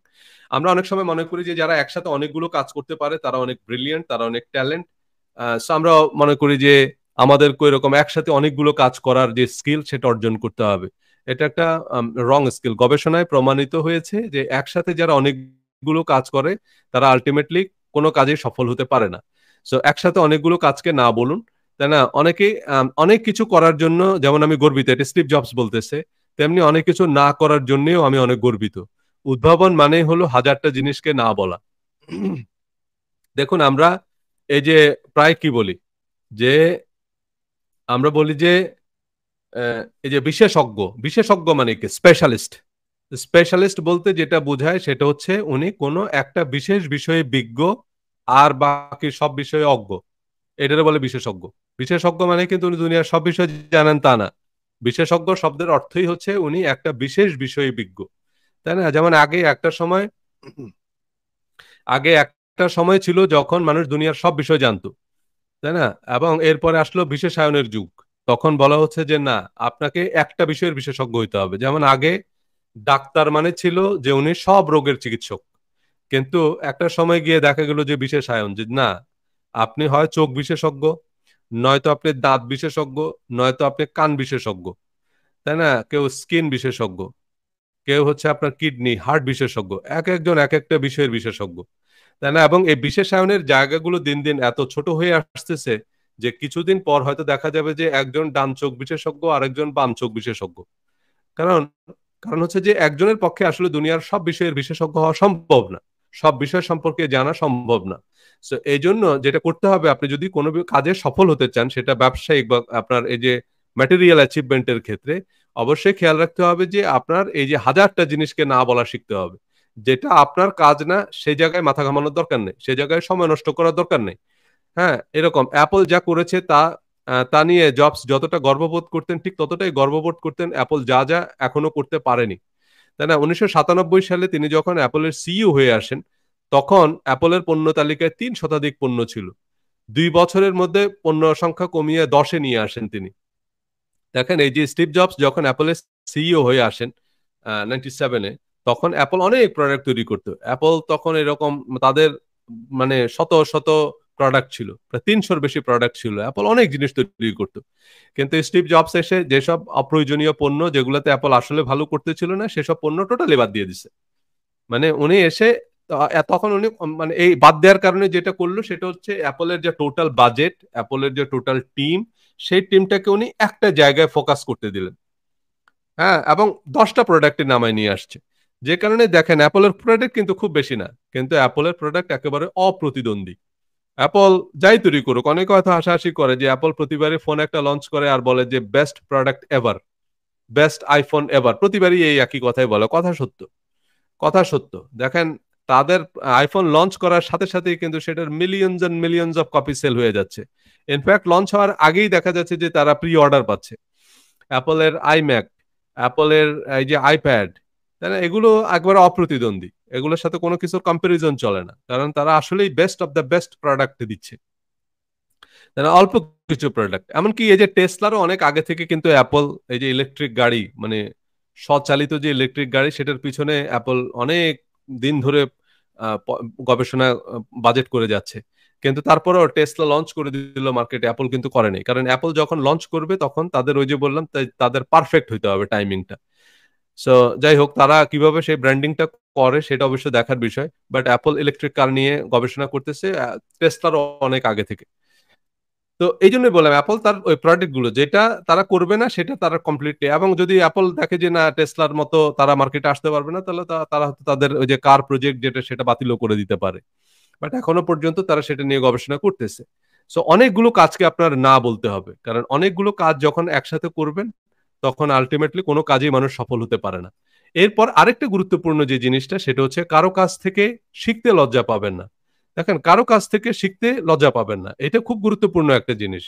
আমরা অনেক সময় মনে করি যে যারা একসাথে অনেকগুলো কাজ করতে পারে তারা অনেক ব্রিলিয়েন্ট, তারা অনেক ট্যালেন্ট। সো আমরা মনে করি যে আমাদেরকে এরকম একসাথে অনেকগুলো কাজ করার যে স্কিল, সেটা অর্জন করতে হবে। এটা একটা রং স্কিল। গবেষণায় প্রমাণিত হয়েছে যে একসাথে যারা অনেকগুলো কাজ করে তারা আলটিমেটলি কোনো কাজে সফল হতে পারে না। সো একসাথে অনেকগুলো কাজকে না বলুন, তাই না? অনেকেই অনেক কিছু করার জন্য, যেমন আমি গর্বিত, এটা স্টিভ জবস বলতেছে, তেমনি অনেক কিছু না করার জন্যও আমি অনেক গর্বিত। উদ্ভাবন মানেই হলো হাজারটা জিনিসকে না বলা। দেখুন, আমরা এই যে প্রায় কি বলি, যে আমরা বলি যে এই যে বিশেষজ্ঞ, বিশেষজ্ঞ মানে কি? স্পেশালিস্ট। স্পেশালিস্ট বলতে যেটা বোঝায় সেটা হচ্ছে উনি কোনো একটা বিশেষ বিষয়ে বিজ্ঞ, আর বাকি সব বিষয়ে অজ্ঞ। এটারে বলে বিশেষজ্ঞ। বিশেষজ্ঞ মানে কিন্তু উনি দুনিয়ার সব বিষয় জানেন তা না। বিশেষজ্ঞ শব্দের অর্থই হচ্ছে উনি একটা বিশেষ বিষয়ে বিজ্ঞ, তাই না? যেমন আগে একটা সময় ছিল যখন মানুষ দুনিয়ার সব বিষয় জানতো, তাই না? এবং এরপরে আসলো বিশেষায়নের যুগ। তখন বলা হচ্ছে যে না, আপনাকে একটা বিষয়ের বিশেষজ্ঞ হইতে হবে। যেমন আগে ডাক্তার মানে ছিল যে উনি সব রোগের চিকিৎসক, কিন্তু একটা সময় গিয়ে দেখা গেল যে বিশেষায়ন, যে না, আপনি হয় চোখ বিশেষজ্ঞ, নয়তো আপনি দাঁত বিশেষজ্ঞ, নয়তো আপনি কান বিশেষজ্ঞ, তাই না? কেউ স্কিন বিশেষজ্ঞ, কেউ হচ্ছে আপনার কিডনি হার্ট বিশেষজ্ঞ। এক একজন এক একটা বিষয়ের বিশেষজ্ঞ, তাই না? এবং এই বিশেষায়নের জায়গাগুলো দিন দিন এত ছোট হয়ে আসতেছে যে কিছুদিন পর হয়তো দেখা যাবে যে একজন ডান চোখ বিশেষজ্ঞ, আরেকজন বাম চোখ বিশেষজ্ঞ। কারণ কারণ হচ্ছে যে একজনের পক্ষে আসলে দুনিয়ার সব বিষয়ের বিশেষজ্ঞ হওয়া সম্ভব না, সব বিষয় সম্পর্কে জানা সম্ভব না। সো এই জন্য যেটা করতে হবে, আপনি যদি কোনো কাজে সফল হতে চান, সেটা ব্যবসায়িক বা আপনার এই যে ম্যাটেরিয়াল অ্যাচিভমেন্টের ক্ষেত্রে, অবশ্যই খেয়াল রাখতে হবে যে আপনার এই যে হাজারটা জিনিসকে না বলা শিখতে হবে। যেটা আপনার কাজ না সেই জায়গায় মাথা ঘামানোর দরকার নেই, সেই জায়গায় সময় নষ্ট করার দরকার নেই। হ্যাঁ, এরকম অ্যাপল যা করেছে তা নিয়ে জবস যতটা গর্ববোধ করতেন, ঠিক ততটাই গর্ববোধ করতেন অ্যাপল যা যা এখনো করতে পারেনি, তাই না? 1997 সালে তিনি যখন অ্যাপলের সিইও হয়ে আসেন, তখন অ্যাপলের পণ্য তালিকায় 3 শতাধিক পণ্য ছিল। 2 বছরের মধ্যে পণ্য সংখ্যা কমিয়ে 10-এ নিয়ে আসেন তিনি। দেখেন, এই যে স্টিভ জবস যখন অ্যাপলের সিইও হয়ে আসেন 97-এ, তখন অ্যাপল অনেক প্রোডাক্ট তৈরি করতো। অ্যাপল তখন এরকম তাদের মানে শত শত প্রোডাক্ট ছিল, প্রায় 300-র বেশি প্রোডাক্ট ছিল, অ্যাপল অনেক জিনিস তৈরি করতো। কিন্তু স্টিভ জবস এসে যেসব অপ্রয়োজনীয় পণ্য, যেগুলোতে অ্যাপল আসলে ভালো করতেছিল না, সেসব পণ্য টোটালি বাদ দিয়ে দিছে। মানে উনি এসে তখন উনি মানে এই বাদ দেওয়ার কারণে যেটা করলো সেটা হচ্ছে অ্যাপলের যে টোটাল বাজেট, অ্যাপলের যে টোটাল টিম, সেই টিমটাকে উনি একটা জায়গায় ফোকাস করতে দিলেন। হ্যাঁ, এবং 10টা প্রোডাক্টের নামায় নিয়ে আসছে। যে কারণে দেখেন, অ্যাপলের প্রোডাক্ট কিন্তু খুব বেশি না, কিন্তু অ্যাপলের প্রোডাক্ট একেবারে অপ্রতিদ্বন্দ্বী। অ্যাপল যাই তৈরি করুক, অনেকে হয়তো হাসাহাসি করে যে অ্যাপল প্রতিবারই ফোন একটা লঞ্চ করে আর বলে যে best product ever, best iPhone ever, প্রতিবারই এই একই কথাই বলে। কথা সত্য, কথা সত্য। দেখেন, তাদের আইফোন লঞ্চ করার সাথে সাথেই কিন্তু সেটার millions and millions of copy sell হয়ে যাচ্ছে। ইনফ্যাক্ট লঞ্চ হওয়ার আগেই দেখা যাচ্ছে যে তারা প্রি অর্ডার পাচ্ছে। অ্যাপলের আইম্যাক, অ্যাপলের এই যে আইপ্যাড, তাই না? এগুলো একবারে অপ্রতিদ্বন্দ্বী, এগুলোর সাথে কোনো কিছুর কম্পারিজন চলে না, কারণ তারা আসলেই best of the best product দিচ্ছে, তাই না? অল্প কিছু প্রোডাক্ট, এমনকি এই যে টেসলারও অনেক আগে থেকে কিন্তু অ্যাপল এই যে ইলেকট্রিক গাড়ি, মানে স্বচালিত যে ইলেকট্রিক গাড়ি, সেটার পিছনে অ্যাপল অনেক দিন ধরে গবেষণা বাজেট করে যাচ্ছে। কিন্তু তারপরেও টেসলা লঞ্চ করে দিল মার্কেটে, অ্যাপল কিন্তু করেনি। কারণ অ্যাপল যখন লঞ্চ করবে তখন তাদের ওই যে বললাম, তাদের পারফেক্ট হইতে হবে টাইমিংটা। সো যাই হোক, তারা কিভাবে সেই ব্র্যান্ডিংটা করে সেটা অবশ্য দেখার বিষয়। বাট অ্যাপল ইলেকট্রিক কার নিয়ে গবেষণা করতেছে টেসলার অনেক আগে থেকে। তো এই জন্যই বললাম অ্যাপল তার ওই প্রোডাক্ট গুলো যেটা তারা করবে না সেটা তারা কমপ্লিটলি, এবং যদি অ্যাপল দেখে যে না টেসলার মতো তারা মার্কেটে আসতে পারবে না, তাহলে তারা হয়তো তাদের ওই যে কার প্রজেক্ট যেটা সেটা বাতিলও করে দিতে পারে। বাট এখনো পর্যন্ত তারা সেটা নিয়ে গবেষণা করতেছে। সো অনেকগুলো কাজকে আপনার না বলতে হবে, কারণ অনেকগুলো কাজ যখন একসাথে করবেন তখন আলটিমেটলি কোনো কাজেই মানুষ সফল হতে পারে না। এরপর আরেকটা গুরুত্বপূর্ণ যে জিনিসটা সেটা হচ্ছে কারো কাছ থেকে শিখতে লজ্জা পাবেন না। দেখেন, কারো কাছ থেকে শিখতে লজ্জা পাবেন না, এটা খুব গুরুত্বপূর্ণ একটা জিনিস।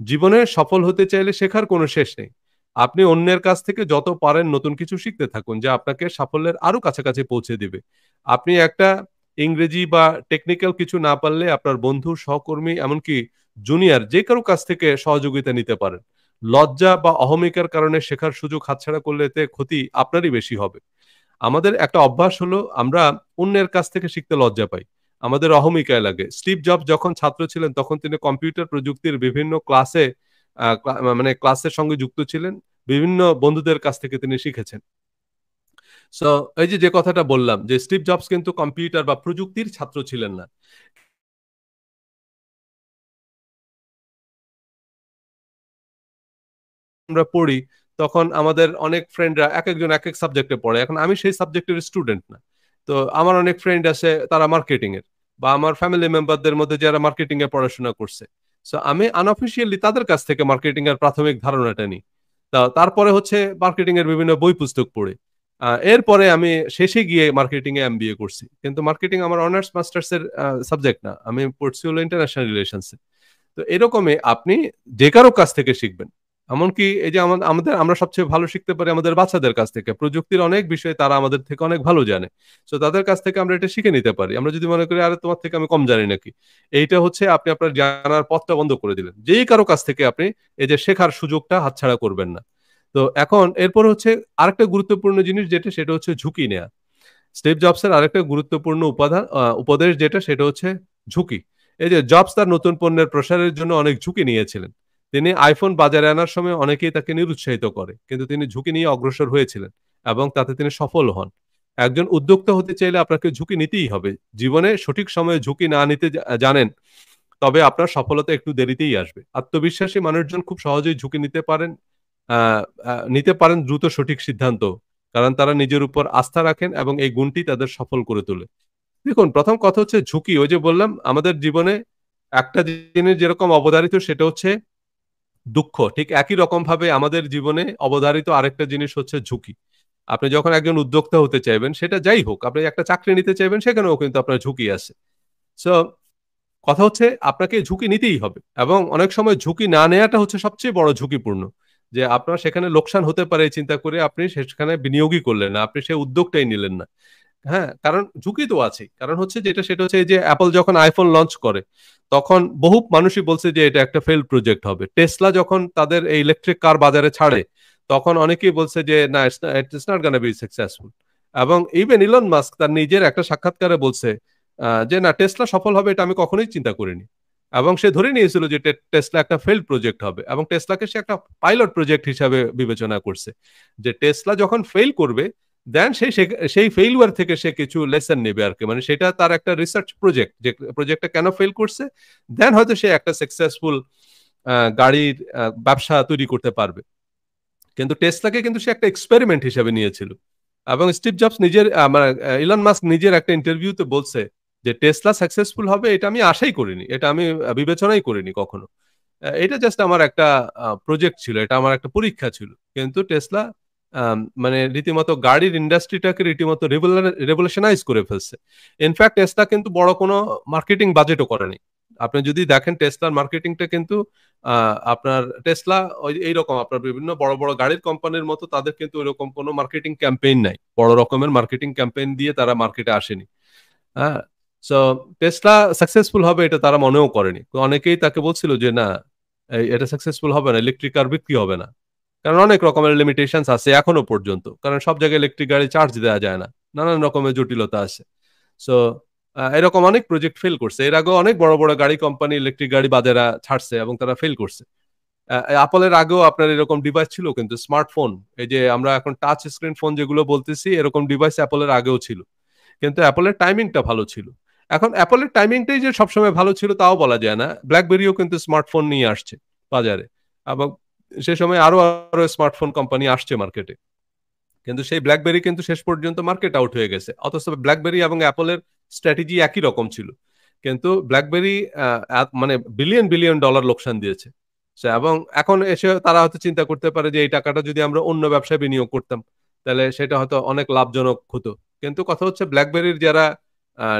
জীবনে সফল হতে চাইলে শেখার কোনো শেষ নেই। আপনি অন্যের কাছ থেকে যত পারেন নতুন কিছু শিখতে থাকুন, যা আপনাকে সাফল্যের আরো কাছাকাছি পৌঁছে দিবে। আপনি একটা ইংরেজি বা টেকনিক্যাল কিছু না পারলে আপনার বন্ধু, সহকর্মী, এমনকি জুনিয়র যে কারো কাছ থেকে সহযোগিতা নিতে পারেন। লজ্জা বা অহমিকার কারণে শেখার সুযোগ হাতছাড়া করলে এতে ক্ষতি আপনারই বেশি হবে। আমাদের একটা অভ্যাস হলো আমরা অন্যের কাছ থেকে শিখতে লজ্জা পাই। আমাদের অহমিকায় লাগে। স্টিভ জবস যখন ছাত্র ছিলেন তখন তিনি কম্পিউটার প্রযুক্তির বিভিন্ন ক্লাসে মানে ক্লাসের সঙ্গে যুক্ত ছিলেন। বিভিন্ন বন্ধুদের কাছ থেকে তিনি শিখেছেন। সো এই যে কথাটা বললাম যে স্টিভ জবস কিন্তু কম্পিউটার বা প্রযুক্তির ছাত্র ছিলেন না। আমরা পড়ি তখন আমাদের অনেক ফ্রেন্ডরা একেকজন একেক সাবজেক্টে পড়ে। এখন আমি সেই সাবজেক্টের স্টুডেন্ট না। তো আমার অনেক ফ্রেন্ড আছে তারা মার্কেটিং এর, বা আমার ফ্যামিলি মেম্বারদের মধ্যে যারা মার্কেটিং এ পড়াশোনা করছে। সো আমি আনঅফিশিয়ালি তাদের কাছ থেকে মার্কেটিং এর প্রাথমিক ধারণাটা নিই। তারপরে হচ্ছে মার্কেটিং এর বিভিন্ন বই পুস্তক পড়ে। এরপরে আমি শেষে গিয়ে মার্কেটিং এ এমবিএ করছি। কিন্তু মার্কেটিং আমার অনার্স মাস্টার্স এর সাবজেক্ট না। আমি পড়ছি হলো ইন্টারন্যাশনাল রিলেশনস। তো এরকমই আপনি যে কারো কাছ থেকে শিখবেন। এমনকি এই যে আমাদের আমরা সবচেয়ে ভালো শিখতে পারি আমাদের বাচ্চাদের কাছ থেকে। প্রযুক্তির অনেক বিষয় তারা আমাদের থেকে অনেক ভালো জানে। সো তাদের কাছ থেকে আমরা এটা শিখে নিতে পারি। আমরা যদি মনে করি আরে তোমার থেকে আমি কম জানি নাকি? এইটা হচ্ছে আপনি আপনার জানার পথটা বন্ধ করে দিলেন। যেই কারো কাছ থেকে আপনি এই যে শেখার সুযোগটা হাতছাড়া করবেন না। তো এখন এরপর হচ্ছে আরেকটা গুরুত্বপূর্ণ জিনিস যেটা সেটা হচ্ছে ঝুঁকি নেয়া। স্টিভ জবসের আরেকটা গুরুত্বপূর্ণ উপদেশ যেটা সেটা হচ্ছে ঝুঁকি। এই যে জবস তার নতুন পণ্যের প্রসারের জন্য অনেক ঝুঁকি নিয়েছিলেন। তিনি আইফোন বাজারে আনার সময় অনেকেই তাকে নিরুৎসাহিত করে, কিন্তু তিনি ঝুঁকি নিয়ে অগ্রসর হয়েছিলেন এবং তাতে তিনি সফল হন। একজন উদ্যোক্তা হতে চাইলে আপনাকে ঝুঁকি নিতেই হবে। জীবনে সঠিক সময়ে ঝুঁকি না নিতে জানেন, তবে আপনার সফলতা একটু দেরিতেই আসবে। আত্মবিশ্বাসী মানুষজন খুব সহজেই ঝুঁকি নিতে পারেন দ্রুত সঠিক সিদ্ধান্ত। কারণ তারা নিজের উপর আস্থা রাখেন এবং এই গুণটি তাদের সফল করে তোলে। দেখুন, প্রথম কথা হচ্ছে ঝুঁকি। ওই যে বললাম আমাদের জীবনে একটা জিনিস যেরকম অবধারিত সেটা হচ্ছে দুঃখ। ঠিক একই রকমভাবে আমাদের জীবনে অবধারিত আরেকটা জিনিস হচ্ছে ঝুঁকি। আপনি যখন একজন উদ্যোক্তা হতে চাইবেন, সেটা যাই হোক, আপনি একটা চাকরি নিতে চাইবেন সেখানেও কিন্তু আপনার ঝুঁকি আছে। সো কথা হচ্ছে আপনাকে ঝুঁকি নিতেই হবে, এবং অনেক সময় ঝুঁকি না নেওয়াটা হচ্ছে সবচেয়ে বড় ঝুঁকিপূর্ণ। যে আপনার সেখানে লোকসান হতে পারে এই চিন্তা করে আপনি সেখানে বিনিয়োগই করলেন না, আপনি সেই উদ্যোগটাই নিলেন না। হ্যাঁ, কারণ ঝুঁকি তো আছেই। কারণ হচ্ছে সেটা হচ্ছে এই যে অ্যাপল যখন আইফোন লঞ্চ করে তখন বহু মানুষই বলছে যে এটা একটা ফেইল্ড প্রজেক্ট হবে। টেসলা যখন তাদের এই ইলেকট্রিক কার বাজারে ছাড়ে তখন অনেকেই বলছে যে না, it's not gonna be successful. এবং ইভেন ইলন মাস্ক তার নিজের একটা সাক্ষাৎকারে বলছে যে না, টেসলা সফল হবে এটা আমি কখনোই চিন্তা করিনি। এবং সে ধরে নিয়েছিল যে টেসলা একটা ফেইল্ড প্রজেক্ট হবে, এবং টেসলাকে সে একটা পাইলট প্রজেক্ট হিসাবে বিবেচনা করছে। যে টেসলা যখন ফেল করবে দেন সেই ফেইলুয়ার থেকে সে কিছু লেসন নেবে আর কি, মানে সেটা তার একটা রিসার্চ প্রজেক্ট, যে প্রজেক্টটা কেন ফেল করছে, দেন হয়তো সে একটা সাকসেসফুল গাড়ির ব্যবসা তৈরি করতে পারবে। কিন্তু টেসলাকে কিন্তু সে একটা এক্সপেরিমেন্ট হিসেবে নিয়েছিল। এবং স্টিভ জবস নিজের মানে ইলন মাস্ক নিজের একটা ইন্টারভিউতে বলছে যে টেসলা সাকসেসফুল হবে এটা আমি আশাই করিনি, এটা আমি বিবেচনাই করিনি কখনো। এটা জাস্ট আমার একটা প্রজেক্ট ছিল, এটা আমার একটা পরীক্ষা ছিল। কিন্তু টেসলা মানে রীতিমতো গাড়ির ইন্ডাস্ট্রিটাকে রীতিমতো রেভলিউশনাইজ করে ফেলছে। ইনফ্যাক্ট টেসলা কিন্তু বড় কোনো মার্কেটিং বাজেটও করেনি। আপনি যদি দেখেন টেসলার মার্কেটিংটা কিন্তু আপনার টেসলা ওই এইরকম আপনার বিভিন্ন বড় বড় গাড়ির কোম্পানির মতো তাদের কিন্তু ওইরকম কোনো মার্কেটিং ক্যাম্পেইন নাই, বড় রকমের মার্কেটিং ক্যাম্পেইন দিয়ে তারা মার্কেটে আসেনি। হ্যাঁ। সো টেসলা সাকসেসফুল হবে এটা তারা মনেও করেনি। তো অনেকেই তাকে বলছিল যে না, এটা সাকসেসফুল হবে না, ইলেকট্রিক কার বিক্রি হবে না। কারণ অনেক রকমের লিমিটেশনস আছে এখনো পর্যন্ত, কারণ সব জায়গায় ইলেকট্রিক গাড়ি চার্জ দেওয়া যায় না, নানান রকমের জটিলতা আছে। সো এরকম অনেক প্রজেক্ট ফেল করছে। এর আগেও অনেক বড় বড় গাড়ি কোম্পানি ইলেকট্রিক গাড়ি বাজারে ছাড়ছে এবং তারা ফেল করছে। অ্যাপলের আগেও আপনার এরকম ডিভাইস ছিল, কিন্তু স্মার্টফোন, এই যে আমরা এখন টাচ স্ক্রিন ফোন যেগুলো বলতেছি, এরকম ডিভাইস অ্যাপলের আগেও ছিল, কিন্তু অ্যাপলের টাইমিংটা ভালো ছিল। এখন অ্যাপলের টাইমিংটাই যে সবসময় ভালো ছিল তাও বলা যায় না। ব্ল্যাকবেরিও কিন্তু স্মার্টফোন নিয়ে আসছে বাজারে, এবং সে সময় আরো আরো স্মার্টফোন কোম্পানি আসছে মার্কেটে, কিন্তু সেই ব্ল্যাকবেরি কিন্তু শেষ পর্যন্ত মার্কেট আউট হয়ে গেছে। অথচ ব্ল্যাকবেরি এবং অ্যাপলের স্ট্র্যাটেজি একই রকম ছিল, কিন্তু ব্ল্যাকবেরি মানে বিলিয়ন বিলিয়ন ডলার লোকসান দিয়েছে। এবং এখন এসে তারা হয়তো চিন্তা করতে পারে যে এই টাকাটা যদি আমরা অন্য ব্যবসায় বিনিয়োগ করতাম, তাহলে সেটা হয়তো অনেক লাভজনক হতো। কিন্তু কথা হচ্ছে ব্ল্যাকবেরির যারা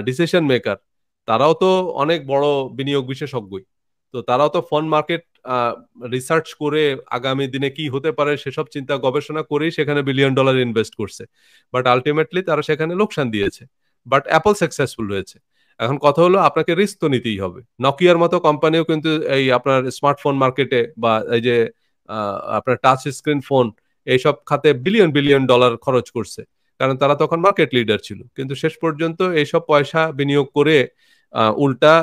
ডিসিশন মেকার, তারাও তো অনেক বড় বিনিয়োগ বিশেষজ্ঞই। তো তারাও তো ফোন মার্কেট রিসার্চ করে আগামী দিনে কি হতে পারে সেসব চিন্তা গবেষণা করেই সেখানে বিলিয়ন ডলার ইনভেস্ট করছে। বাট আলটিমেটলি তারা সেখানে লোকসান দিয়েছে, বাট অ্যাপল সাকসেসফুল হয়েছে। এখন কথা হলো আপনাকে রিস্ক তো নিতেই হবে। নকিয়ার মতো কোম্পানিও কিন্তু এই আপনার স্মার্টফোন মার্কেটে বা এই যে আপনার টাচ স্ক্রিন ফোন, এইসব খাতে বিলিয়ন বিলিয়ন ডলার খরচ করছে, কারণ তারা তখন মার্কেট লিডার ছিল। কিন্তু শেষ পর্যন্ত এইসব পয়সা বিনিয়োগ করে উল্টা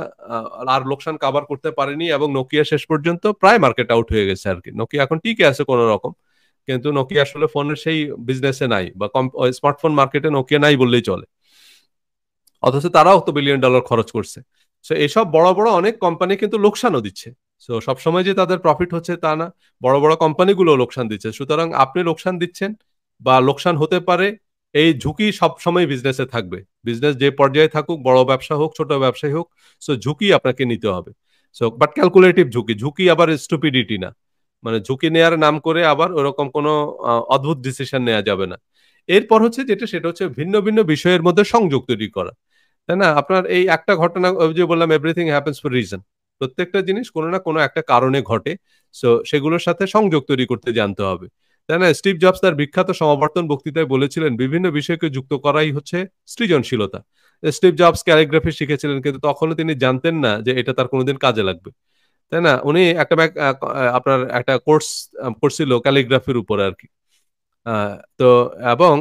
আর লোকসান কাভার করতে পারেনি, এবং নোকিয়া শেষ পর্যন্ত প্রায় মার্কেট আউট হয়ে গেছে আর কি। নোকিয়া এখন টিকে আছে কোন রকম, কিন্তু নোকিয়া আসলে ফোনের সেই বিজনেসে নাই, বা স্মার্টফোন মার্কেটে নোকিয়া নাই বললেই চলে। অথচ তারাও তো বিলিয়ন ডলার খরচ করছে। সো এসব বড় বড় অনেক কোম্পানি কিন্তু লোকসানও দিচ্ছে। সো সবসময় যে তাদের প্রফিট হচ্ছে তা না, বড় বড় কোম্পানিগুলো লোকসান দিচ্ছে। সুতরাং আপনি লোকসান দিচ্ছেন বা লোকসান হতে পারে, এই ঝুঁকি সবসময় বিজনেসে থাকবে। বিজনেস যে পর্যায়ে থাকুক, বড় ব্যবসা হোক ছোট ব্যবসায় হোক, সো ঝুঁকি আপনাকে নিতে হবে। সো বাট ক্যালকুলেটিভ ঝুঁকি, ঝুঁকি আবার স্টুপিডিটি না। মানে ঝুঁকি নেয়ার নাম করে আবার ওরকম কোনো অদ্ভুত ডিসিশন নেওয়া যাবে না। এরপর হচ্ছে যেটা, সেটা হচ্ছে ভিন্ন ভিন্ন বিষয়ের মধ্যে সংযোগ তৈরি করা, তাই না? আপনার এই একটা ঘটনা, ওই যে বললাম এভরিথিং হ্যাপেন্স ফর রিজন, প্রত্যেকটা জিনিস কোনো না কোনো একটা কারণে ঘটে। সো সেগুলোর সাথে সংযোগ তৈরি করতে জানতে হবে, তাই না? স্টিভ জবস তার বিখ্যাত সমাবর্তন বক্তৃতায় বলেছিলেন, বিভিন্ন বিষয়কে যুক্ত করাই হচ্ছে সৃজনশীলতা। স্টিভ জবস ক্যালিগ্রাফি শিখেছিলেন, কিন্তু তখনও তিনি জানতেন না যে এটা তার কোনোদিন কাজে লাগবে, তাই না? উনি একটা আপনার একটা কোর্স করছিল ক্যালিগ্রাফির উপর আর কি। তো এবং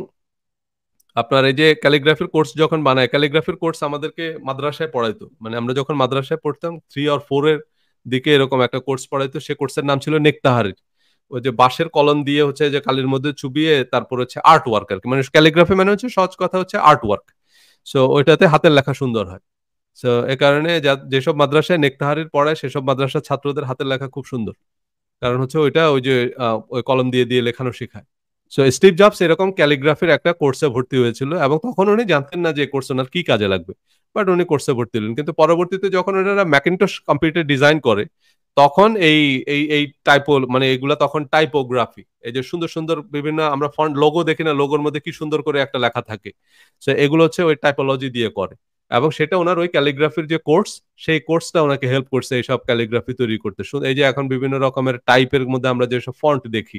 আপনার এই যে ক্যালিগ্রাফির কোর্স যখন বানায়, ক্যালিগ্রাফির কোর্স আমাদেরকে মাদ্রাসায় পড়াইতো, মানে আমরা যখন মাদ্রাসায় পড়তাম 3 or 4 এর দিকে এরকম একটা কোর্স পড়াইতো। সে কোর্সের নাম ছিল নেকতাহারির। ওই যে বাঁশের কলম দিয়ে হচ্ছে যে কালির মধ্যে চুবিয়ে তারপর হচ্ছে আর্ট ওয়ার্ক আর কি, মানে ক্যালিগ্রাফি মানে হচ্ছে সহজ কথা হচ্ছে আর্ট ওয়ার্ক। সো ওইটাতে হাতের লেখা সুন্দর হয়। সো এ কারণে যেসব মাদ্রাসায় নেকতাহারির পড়ায় সেসব মাদ্রাসার ছাত্রদের হাতের লেখা খুব সুন্দর, কারণ হচ্ছে ওইটা ওই যে ওই কলম দিয়ে দিয়ে লেখানো শেখায়। সো স্টিভ জবস এরকম ক্যালিগ্রাফির একটা কোর্সে ভর্তি হয়েছিল, এবং তখন উনি জানতেন না যে কোর্স ওনার কি কাজে লাগবে, বাট উনি কোর্সে ভর্তি হলেন। কিন্তু পরবর্তীতে যখন ওনারা ম্যাকিনটশ কম্পিউটার ডিজাইন করে, তখন এই এই এই টাইপো, মানে এগুলা তখন টাইপোগ্রাফি, এই যে সুন্দর সুন্দর বিভিন্ন আমরা ফন্ট লোগো দেখি না, লোগোর মধ্যে কি সুন্দর করে একটা লেখা থাকে, সো এগুলো হচ্ছে ওই টাইপোলজি দিয়ে করে। এবং সেটা ওনার ওই ক্যালিগ্রাফির যে কোর্স, সেই কোর্সটা ওনাকে হেল্প করছে এইসব ক্যালিগ্রাফি তৈরি করতে। এই যে এখন বিভিন্ন রকমের টাইপের মধ্যে আমরা যেসব ফন্ট দেখি,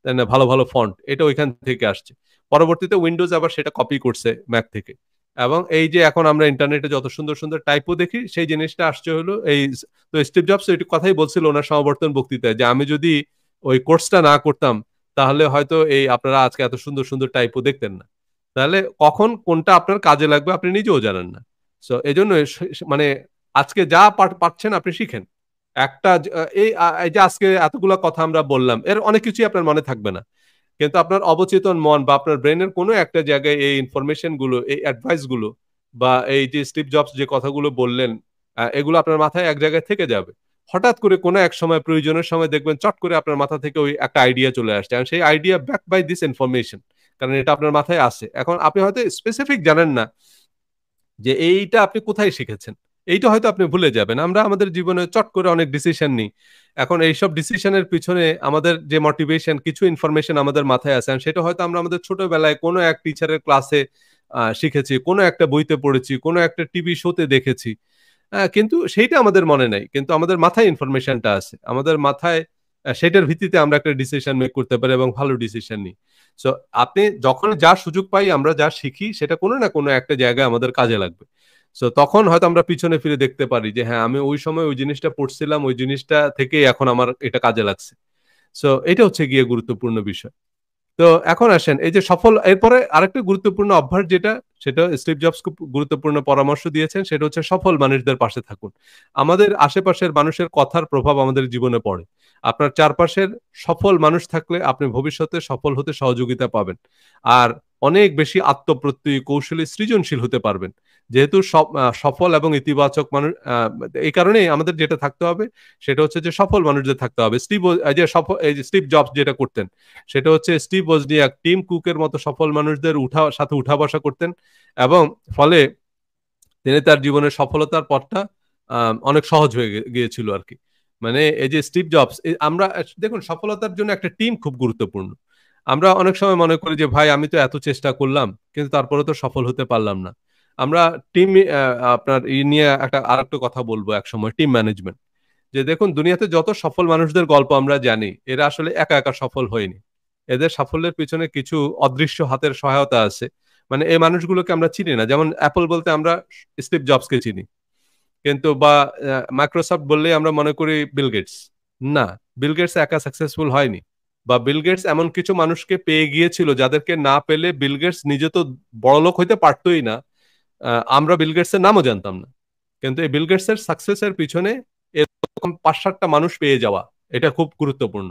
তাই না, ভালো ভালো ফন্ট, এটা ওইখান থেকে আসছে। পরবর্তীতে উইন্ডোজ আবার সেটা কপি করছে ম্যাক থেকে। এবং এই যে এখন আমরা ইন্টারনেটে যত সুন্দর সুন্দর টাইপও দেখি, সেই জিনিসটা আসছে হলো এই। তো স্টিভ জবস এটি কথাই বলছিল ওনার সমাবর্তন বক্তৃতায়, যে আমি যদি ওই কোর্সটা না করতাম, তাহলে হয়তো এই আপনারা আজকে এত সুন্দর সুন্দর টাইপও দেখতেন না। তাহলে কখন কোনটা আপনার কাজে লাগবে আপনি নিজেও জানেন না। সো এই জন্য মানে আজকে যা পাচ্ছেন আপনি শিখেন। একটা এই যে আজকে এতগুলা কথা আমরা বললাম, এর অনেক কিছুই আপনার মনে থাকবে না, কিন্তু আপনার অবচেতন মন বা আপনার ব্রেনের কোনো একটা জায়গায় এই ইনফরমেশন গুলো, এই অ্যাডভাইস গুলো, বা এই যে স্টিভ জবস যে কথাগুলো বললেন, এগুলো আপনার মাথায় এক জায়গায় থেকে যাবে। হঠাৎ করে কোনো এক সময়, প্রয়োজনের সময় দেখবেন চট করে আপনার মাথা থেকে ওই একটা আইডিয়া চলে আসছে, আর সেই idea back by this information, কারণ এটা আপনার মাথায় আছে। এখন আপনি হয়তো স্পেসিফিক জানেন না যে এইটা আপনি কোথায় শিখেছেন, এইটা হয়তো আপনি ভুলে যাবেন। আমরা আমাদের জীবনে চট করে অনেক ডিসিশন নিই। এখন এইসব ডিসিশনের পিছনে আমাদের যে মোটিভেশন, কিছু ইনফরমেশন আমাদের মাথায় আছে, আর সেটা হয়তো আমরা আমাদের ছোটবেলায় কোনো এক টিচারের ক্লাসে শিখেছি, কোনো একটা বইতে পড়েছি, কোনো একটা টিভি শোতে দেখেছি। কিন্তু সেইটা আমাদের মনে নাই, কিন্তু আমাদের মাথায় ইনফরমেশনটা আছে, আমাদের মাথায় সেটার ভিত্তিতে আমরা একটা ডিসিশন মেক করতে পারি এবং ভালো ডিসিশন নিই। সো আপনি যখন যা সুযোগ পাই, আমরা যা শিখি, সেটা কোনো না কোনো একটা জায়গায় আমাদের কাজে লাগবে। সো তখন হয়তো আমরা পিছনে ফিরে দেখতে পারি যে হ্যাঁ, আমি ওই সময় ওই জিনিসটা পড়ছিলাম, ওই জিনিসটা থেকে এখন আমার এটা কাজে লাগছে। সো এটা হচ্ছে গিয়ে গুরুত্বপূর্ণ বিষয়। তো এখন আসেন এই যে সফল, এরপরে আরেকটা গুরুত্বপূর্ণ অভ্যাস যেটা, সেটা স্টিভ জবস খুব গুরুত্বপূর্ণ পরামর্শ দিয়েছেন, সেটা হচ্ছে সফল মানুষদের পাশে থাকুন। আমাদের আশেপাশের মানুষের কথার প্রভাব আমাদের জীবনে পড়ে। আপনার চারপাশের সফল মানুষ থাকলে আপনি ভবিষ্যতে সফল হতে সহযোগিতা পাবেন। আর অনেক বেশি আত্মপ্রত্যয়ী, কৌশলী, সৃজনশীল হতে পারবেন। যেহেতু সফল এবং ইতিবাচক মানুষ, এই কারণেই আমাদের যেটা থাকতে হবে সেটা হচ্ছে যে সফল মানুষদের থাকতে হবে। এই যে স্টিভ জবস যেটা করতেন সেটা হচ্ছে স্টিভ ওজনিয়াক, টিম কুকের মতো সফল মানুষদের সাথে উঠা বসা করতেন, এবং ফলে তিনি তার জীবনের সফলতার পথটা অনেক সহজ হয়ে গিয়েছিল আর কি। মানে এই যে স্টিভ জবস, আমরা দেখুন সফলতার জন্য একটা টিম খুব গুরুত্বপূর্ণ। আমরা অনেক সময় মনে করি যে ভাই আমি তো এত চেষ্টা করলাম কিন্তু তারপরে তো সফল হতে পারলাম না। আমরা টিম, আপনার নিয়ে একটা আরেকটা কথা বলবো এক সময়, টিম ম্যানেজমেন্ট। যে দেখুন দুনিয়াতে যত সফল মানুষদের গল্প আমরা জানি, এরা আসলে একা একা সফল হয়নি। এদের সাফল্যের পিছনে কিছু অদৃশ্য হাতের সহায়তা আছে। মানে এই মানুষগুলোকে আমরা চিনি না, যেমন অ্যাপল বলতে আমরা স্টিভ জবসকে চিনি, কিন্তু বা মাইক্রোসফট বললেই আমরা মনে করি বিল গেটস। না, বিল গেটস একা সাকসেসফুল হয়নি, বা বিল গেটস এমন কিছু মানুষকে পেয়ে গিয়েছিল যাদেরকে না পেলে বিল গেটস নিজে তো বড়লোক হইতে পারতোই না। আমরা বিল গেটস এর নামও জানতাম না। কিন্তু এই বিল গেটস এর সাকসেসের পিছনে এরকম ৫-৭টা মানুষ পেয়ে যাওয়া, এটা খুব গুরুত্বপূর্ণ।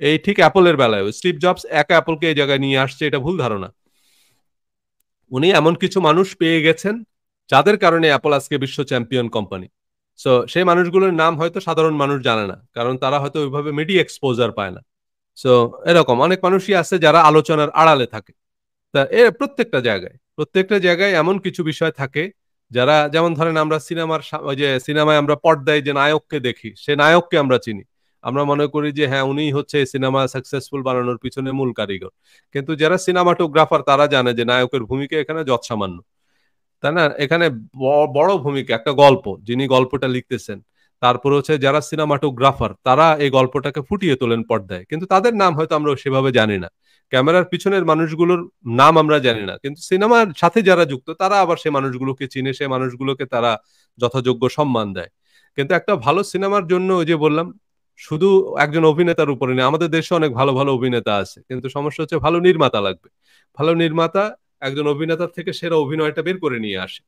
এই ঠিক অ্যাপলের বেলায় স্টিভ জবস একা অ্যাপলকে এই জায়গায় নিয়ে আসছে, এটা ভুল ধারণা। উনি এমন কিছু মানুষ পেয়ে গেছেন যাদের কারণে অ্যাপল আজকে বিশ্ব চ্যাম্পিয়ন কোম্পানি। সো সেই মানুষগুলোর নাম হয়তো সাধারণ মানুষ জানে না, কারণ তারা হয়তো ওইভাবে মিডিয়া এক্সপোজার পায় না। সো এরকম অনেক মানুষই আছে যারা আলোচনার আড়ালে থাকে। তা প্রত্যেকটা জায়গায় এমন কিছু বিষয় থাকে যারা, যেমন ধরেন আমরা ওই যে সিনেমায় আমরা পর্দায় যে নায়ককে দেখি, সে নায়ককে আমরা চিনি। আমরা মনে করি যে হ্যাঁ উনিই হচ্ছে সিনেমা সাকসেসফুল বানানোর পিছনে মূল কারিগর। কিন্তু যারা সিনেমাটোগ্রাফার তারা জানে যে নায়কের ভূমিকা এখানে যৎসামান্য, তাই না? এখানে বড় ভূমিকা একটা গল্প, যিনি গল্পটা লিখতেছেন। তারপর হচ্ছে যারা সিনেমাটোগ্রাফার তারা এই গল্পটাকে ফুটিয়ে তোলেন পর্দায়, কিন্তু তাদের নাম হয়তো আমরা সেভাবে জানি না। ক্যামেরার পিছনের মানুষগুলোর নাম আমরা জানি না, কিন্তু সিনেমার সাথে যারা যুক্ত তারা আবার সে মানুষগুলোকে চিনে, সে মানুষগুলোকে তারা যথাযোগ্য সম্মান দেয়। কিন্তু একটা ভালো সিনেমার জন্য ওই যে বললাম, শুধু একজন অভিনেতার উপরে নেই, আমাদের দেশে অনেক ভালো ভালো অভিনেতা আছে, কিন্তু সমস্যা হচ্ছে ভালো নির্মাতা লাগবে। ভালো নির্মাতা একজন অভিনেতার থেকে সেরা অভিনয়টা বের করে নিয়ে আসে।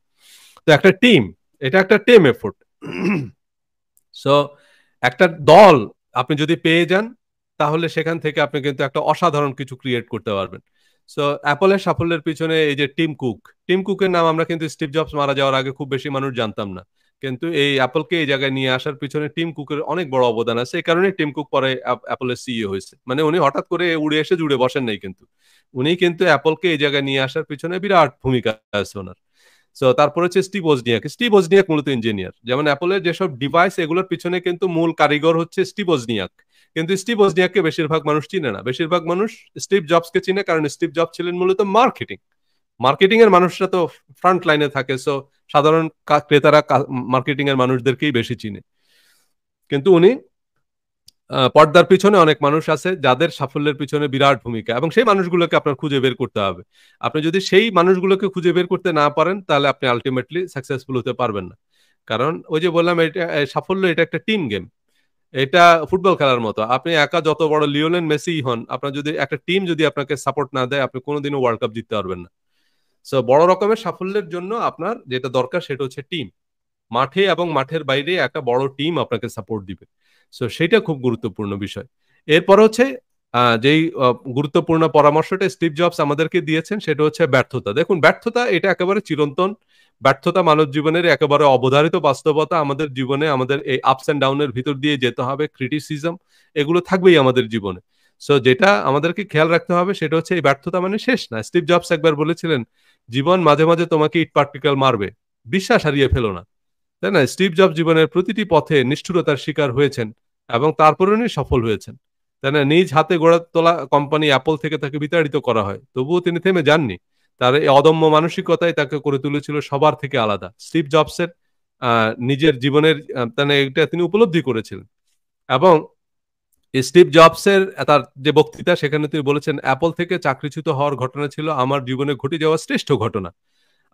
তো একটা টিম, এটা একটা টিম এফোর্ট। সো একটা দল আপনি যদি পেয়ে যান, তাহলে সেখান থেকে আপনি কিন্তু একটা অসাধারণ কিছু ক্রিয়েট করতে পারবেন। সো অ্যাপলের সাফল্যের পিছনে এই যে টিম কুকের নাম আমরা কিন্তু স্টিভ জবস মারা যাওয়ার আগে খুব বেশি মানুষ জানতাম না। কিন্তু এই অ্যাপলকে এই জায়গায় নিয়ে আসার পিছনে টিম কুকের অনেক বড় অবদান আছে। এই কারণে টিম কুক পরে অ্যাপলের সিইও হয়েছে। মানে উনি হঠাৎ করে উড়ে এসে জুড়ে বসেন নাই কিন্তু। উনি কিন্তু অ্যাপলকে এই জায়গায় নিয়ে আসার পিছনে বিরাট ভূমিকা আছে ওনার। সো তারপর হচ্ছে স্টিভ ওজনিয়াক মূলত ইঞ্জিনিয়ার। যেমন অ্যাপলের যেসব ডিভাইস এগুলোর পিছনে কিন্তু মূল কারিগর হচ্ছে স্টিভ ওজনিয়াক। কিন্তু স্টিভ ওজনিয়াককে বেশিরভাগ মানুষ চিনে না। বেশিরভাগ মানুষ স্টিভ জবসকে চিনে, কারণ স্টিভ জবস ছিলেন মূলত মার্কেটিং এর মানুষরা তো ফ্রন্ট লাইনে থাকে। সো সাধারণ ক্রেতারা মার্কেটিং এর মানুষদেরকেই বেশি চিনে। কিন্তু উনি পর্দার পিছনে অনেক মানুষ আছে যাদের সাফল্যের পিছনে বিরাট ভূমিকা, এবং সেই মানুষগুলোকে আপনার খুঁজে বের করতে হবে। আপনি যদি সেই মানুষগুলোকে খুঁজে বের করতে না পারেন, তাহলে আপনি আলটিমেটলি সাকসেসফুল হতে পারবেন না। কারণ ওই যে বললাম, এটা সাফল্য, এটা একটা টিম গেম। এটা ফুটবল খেলার মতো। আপনি একা যত বড় লিওনেল মেসি হন, আপনার যদি একটা টিম যদি আপনাকে সাপোর্ট না দেয়, আপনি কোনোদিনও ওয়ার্ল্ড কাপ জিততে পারবেন না। সো বড় রকমের সাফল্যের জন্য আপনার যেটা দরকার সেটা হচ্ছে টিম। মাঠে এবং মাঠের বাইরে একটা বড় টিম আপনাকে সাপোর্ট দিবে। সো সেটা খুব গুরুত্বপূর্ণ বিষয়। এরপর হচ্ছে যেই গুরুত্বপূর্ণ পরামর্শটা স্টিভ জবস আমাদেরকে দিয়েছেন সেটা হচ্ছে ব্যর্থতা। দেখুন ব্যর্থতা এটা একেবারে চিরন্তন। ব্যর্থতা মানব জীবনের একেবারে অবধারিত বাস্তবতা। আমাদের জীবনে আমাদের এই আপস এন্ড ডাউনের ভিতর দিয়ে যেতে হবে, ক্রিটিসিজম এগুলো থাকবেই আমাদের জীবনে। সো যেটা আমাদেরকে খেয়াল রাখতে হবে সেটা হচ্ছে এই ব্যর্থতা মানে শেষ না। স্টিভ জবস একবার বলেছিলেন, জীবন মাঝে মাঝে তোমাকে ইট পার্টিকেল মারবে, বিশ্বাস হারিয়ে ফেলো না। তাই না? স্টিভ জব জীবনের প্রতিটি পথে নিষ্ঠুরতার শিকার হয়েছেন, এবং তারপরে উনি সফল হয়েছেন। তাই না? নিজ হাতে গড়ে তোলা কোম্পানি অ্যাপল থেকে তাকে বিতাড়িত করা হয়, তবুও তিনি থেমে যাননি। তার এই অদম্য মানসিকতাই তাকে করে তুলেছিল সবার থেকে আলাদা। স্টিভ জবসের নিজের জীবনের এটা তিনি উপলব্ধি করেছিলেন। এবং স্টিভ জবসের তার যে বক্তৃতা, সেখানে তিনি বলেছেন, অ্যাপল থেকে চাকরিচ্যুত হওয়ার ঘটনা ছিল আমার জীবনে ঘটে যাওয়া শ্রেষ্ঠ ঘটনা।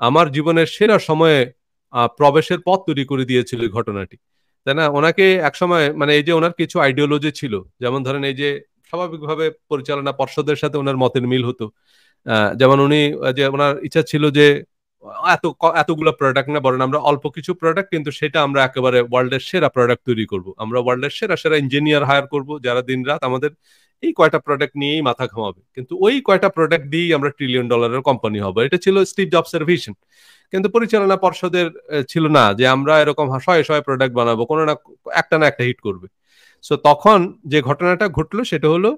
আমার জীবনের সেরা সময়ে প্রবেশের পথ তৈরি করে দিয়েছিল এই ঘটনাটি। তাই না? ওনাকে একসময়, মানে এই যে ওনার কিছু আইডিওলজি ছিল, যেমন ধরেন এই যে স্বাভাবিকভাবে পরিচালনা পর্ষদের সাথে ওনার মতের মিল হতো। যেমন উনি যে ওনার ইচ্ছা ছিল যে এতগুলো প্রোডাক্ট না, বরং আমরা অল্প কিছু প্রোডাক্ট, কিন্তু সেটা আমরা একেবারে ওয়ার্ল্ডের সেরা প্রোডাক্ট তৈরি করব। আমরা ওয়ার্ল্ডের সেরা সেরা ইঞ্জিনিয়ার হায়ার করব, যারা দিনরাত আমাদের এই কয়টা প্রোডাক্ট নিয়েই মাথা ঘামাবে, কিন্তু ওই কয়টা প্রোডাক্ট দিয়েই আমরা ট্রিলিয়ন ডলারের কোম্পানি হব। এটা ছিল স্টিভ জবসের ভিশন। কিন্তু পরিচালনা পর্ষদের ছিল না যে আমরা এরকম শয়ে শয়ে প্রোডাক্ট বানাবো, কোনো না একটা হিট করবে। সো তখন যে ঘটনাটা ঘটলো সেটা হলো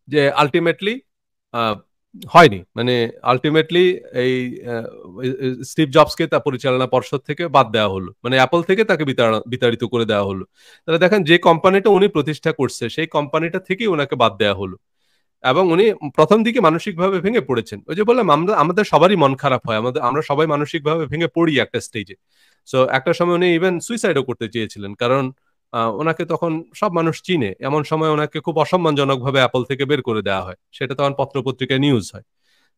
যে আলটিমেটলি হয়নি, মানে আলটিমেটলি এই স্টিভ জবসকে তার পরিচালনা পর্ষদ থেকে বাদ দেওয়া হলো, মানে অ্যাপল থেকে তাকে বিতাড়িত করে দেওয়া হলো। তাহলে দেখেন, যে কোম্পানিটা উনি প্রতিষ্ঠা করছে সেই কোম্পানিটা থেকেই ওনাকে বাদ দেওয়া হলো। এবং উনি প্রথম দিকে মানসিকভাবে ভেঙে পড়েছেন। ওই যে বললাম, আমাদের সবারই মন খারাপ হয়, আমরা সবাই মানসিকভাবে ভেঙে পড়ি একটা স্টেজে। সো একটা সময় উনি ইভেন সুইসাইডও করতে চেয়েছিলেন, কারণ ওনাকে তখন সব মানুষ চিনে। এমন সময় ওনাকে খুব অসম্মানজনক ভাবে অ্যাপল থেকে বের করে দেওয়া হয়, সেটা তখন পত্রপত্রিকায় নিউজ হয়।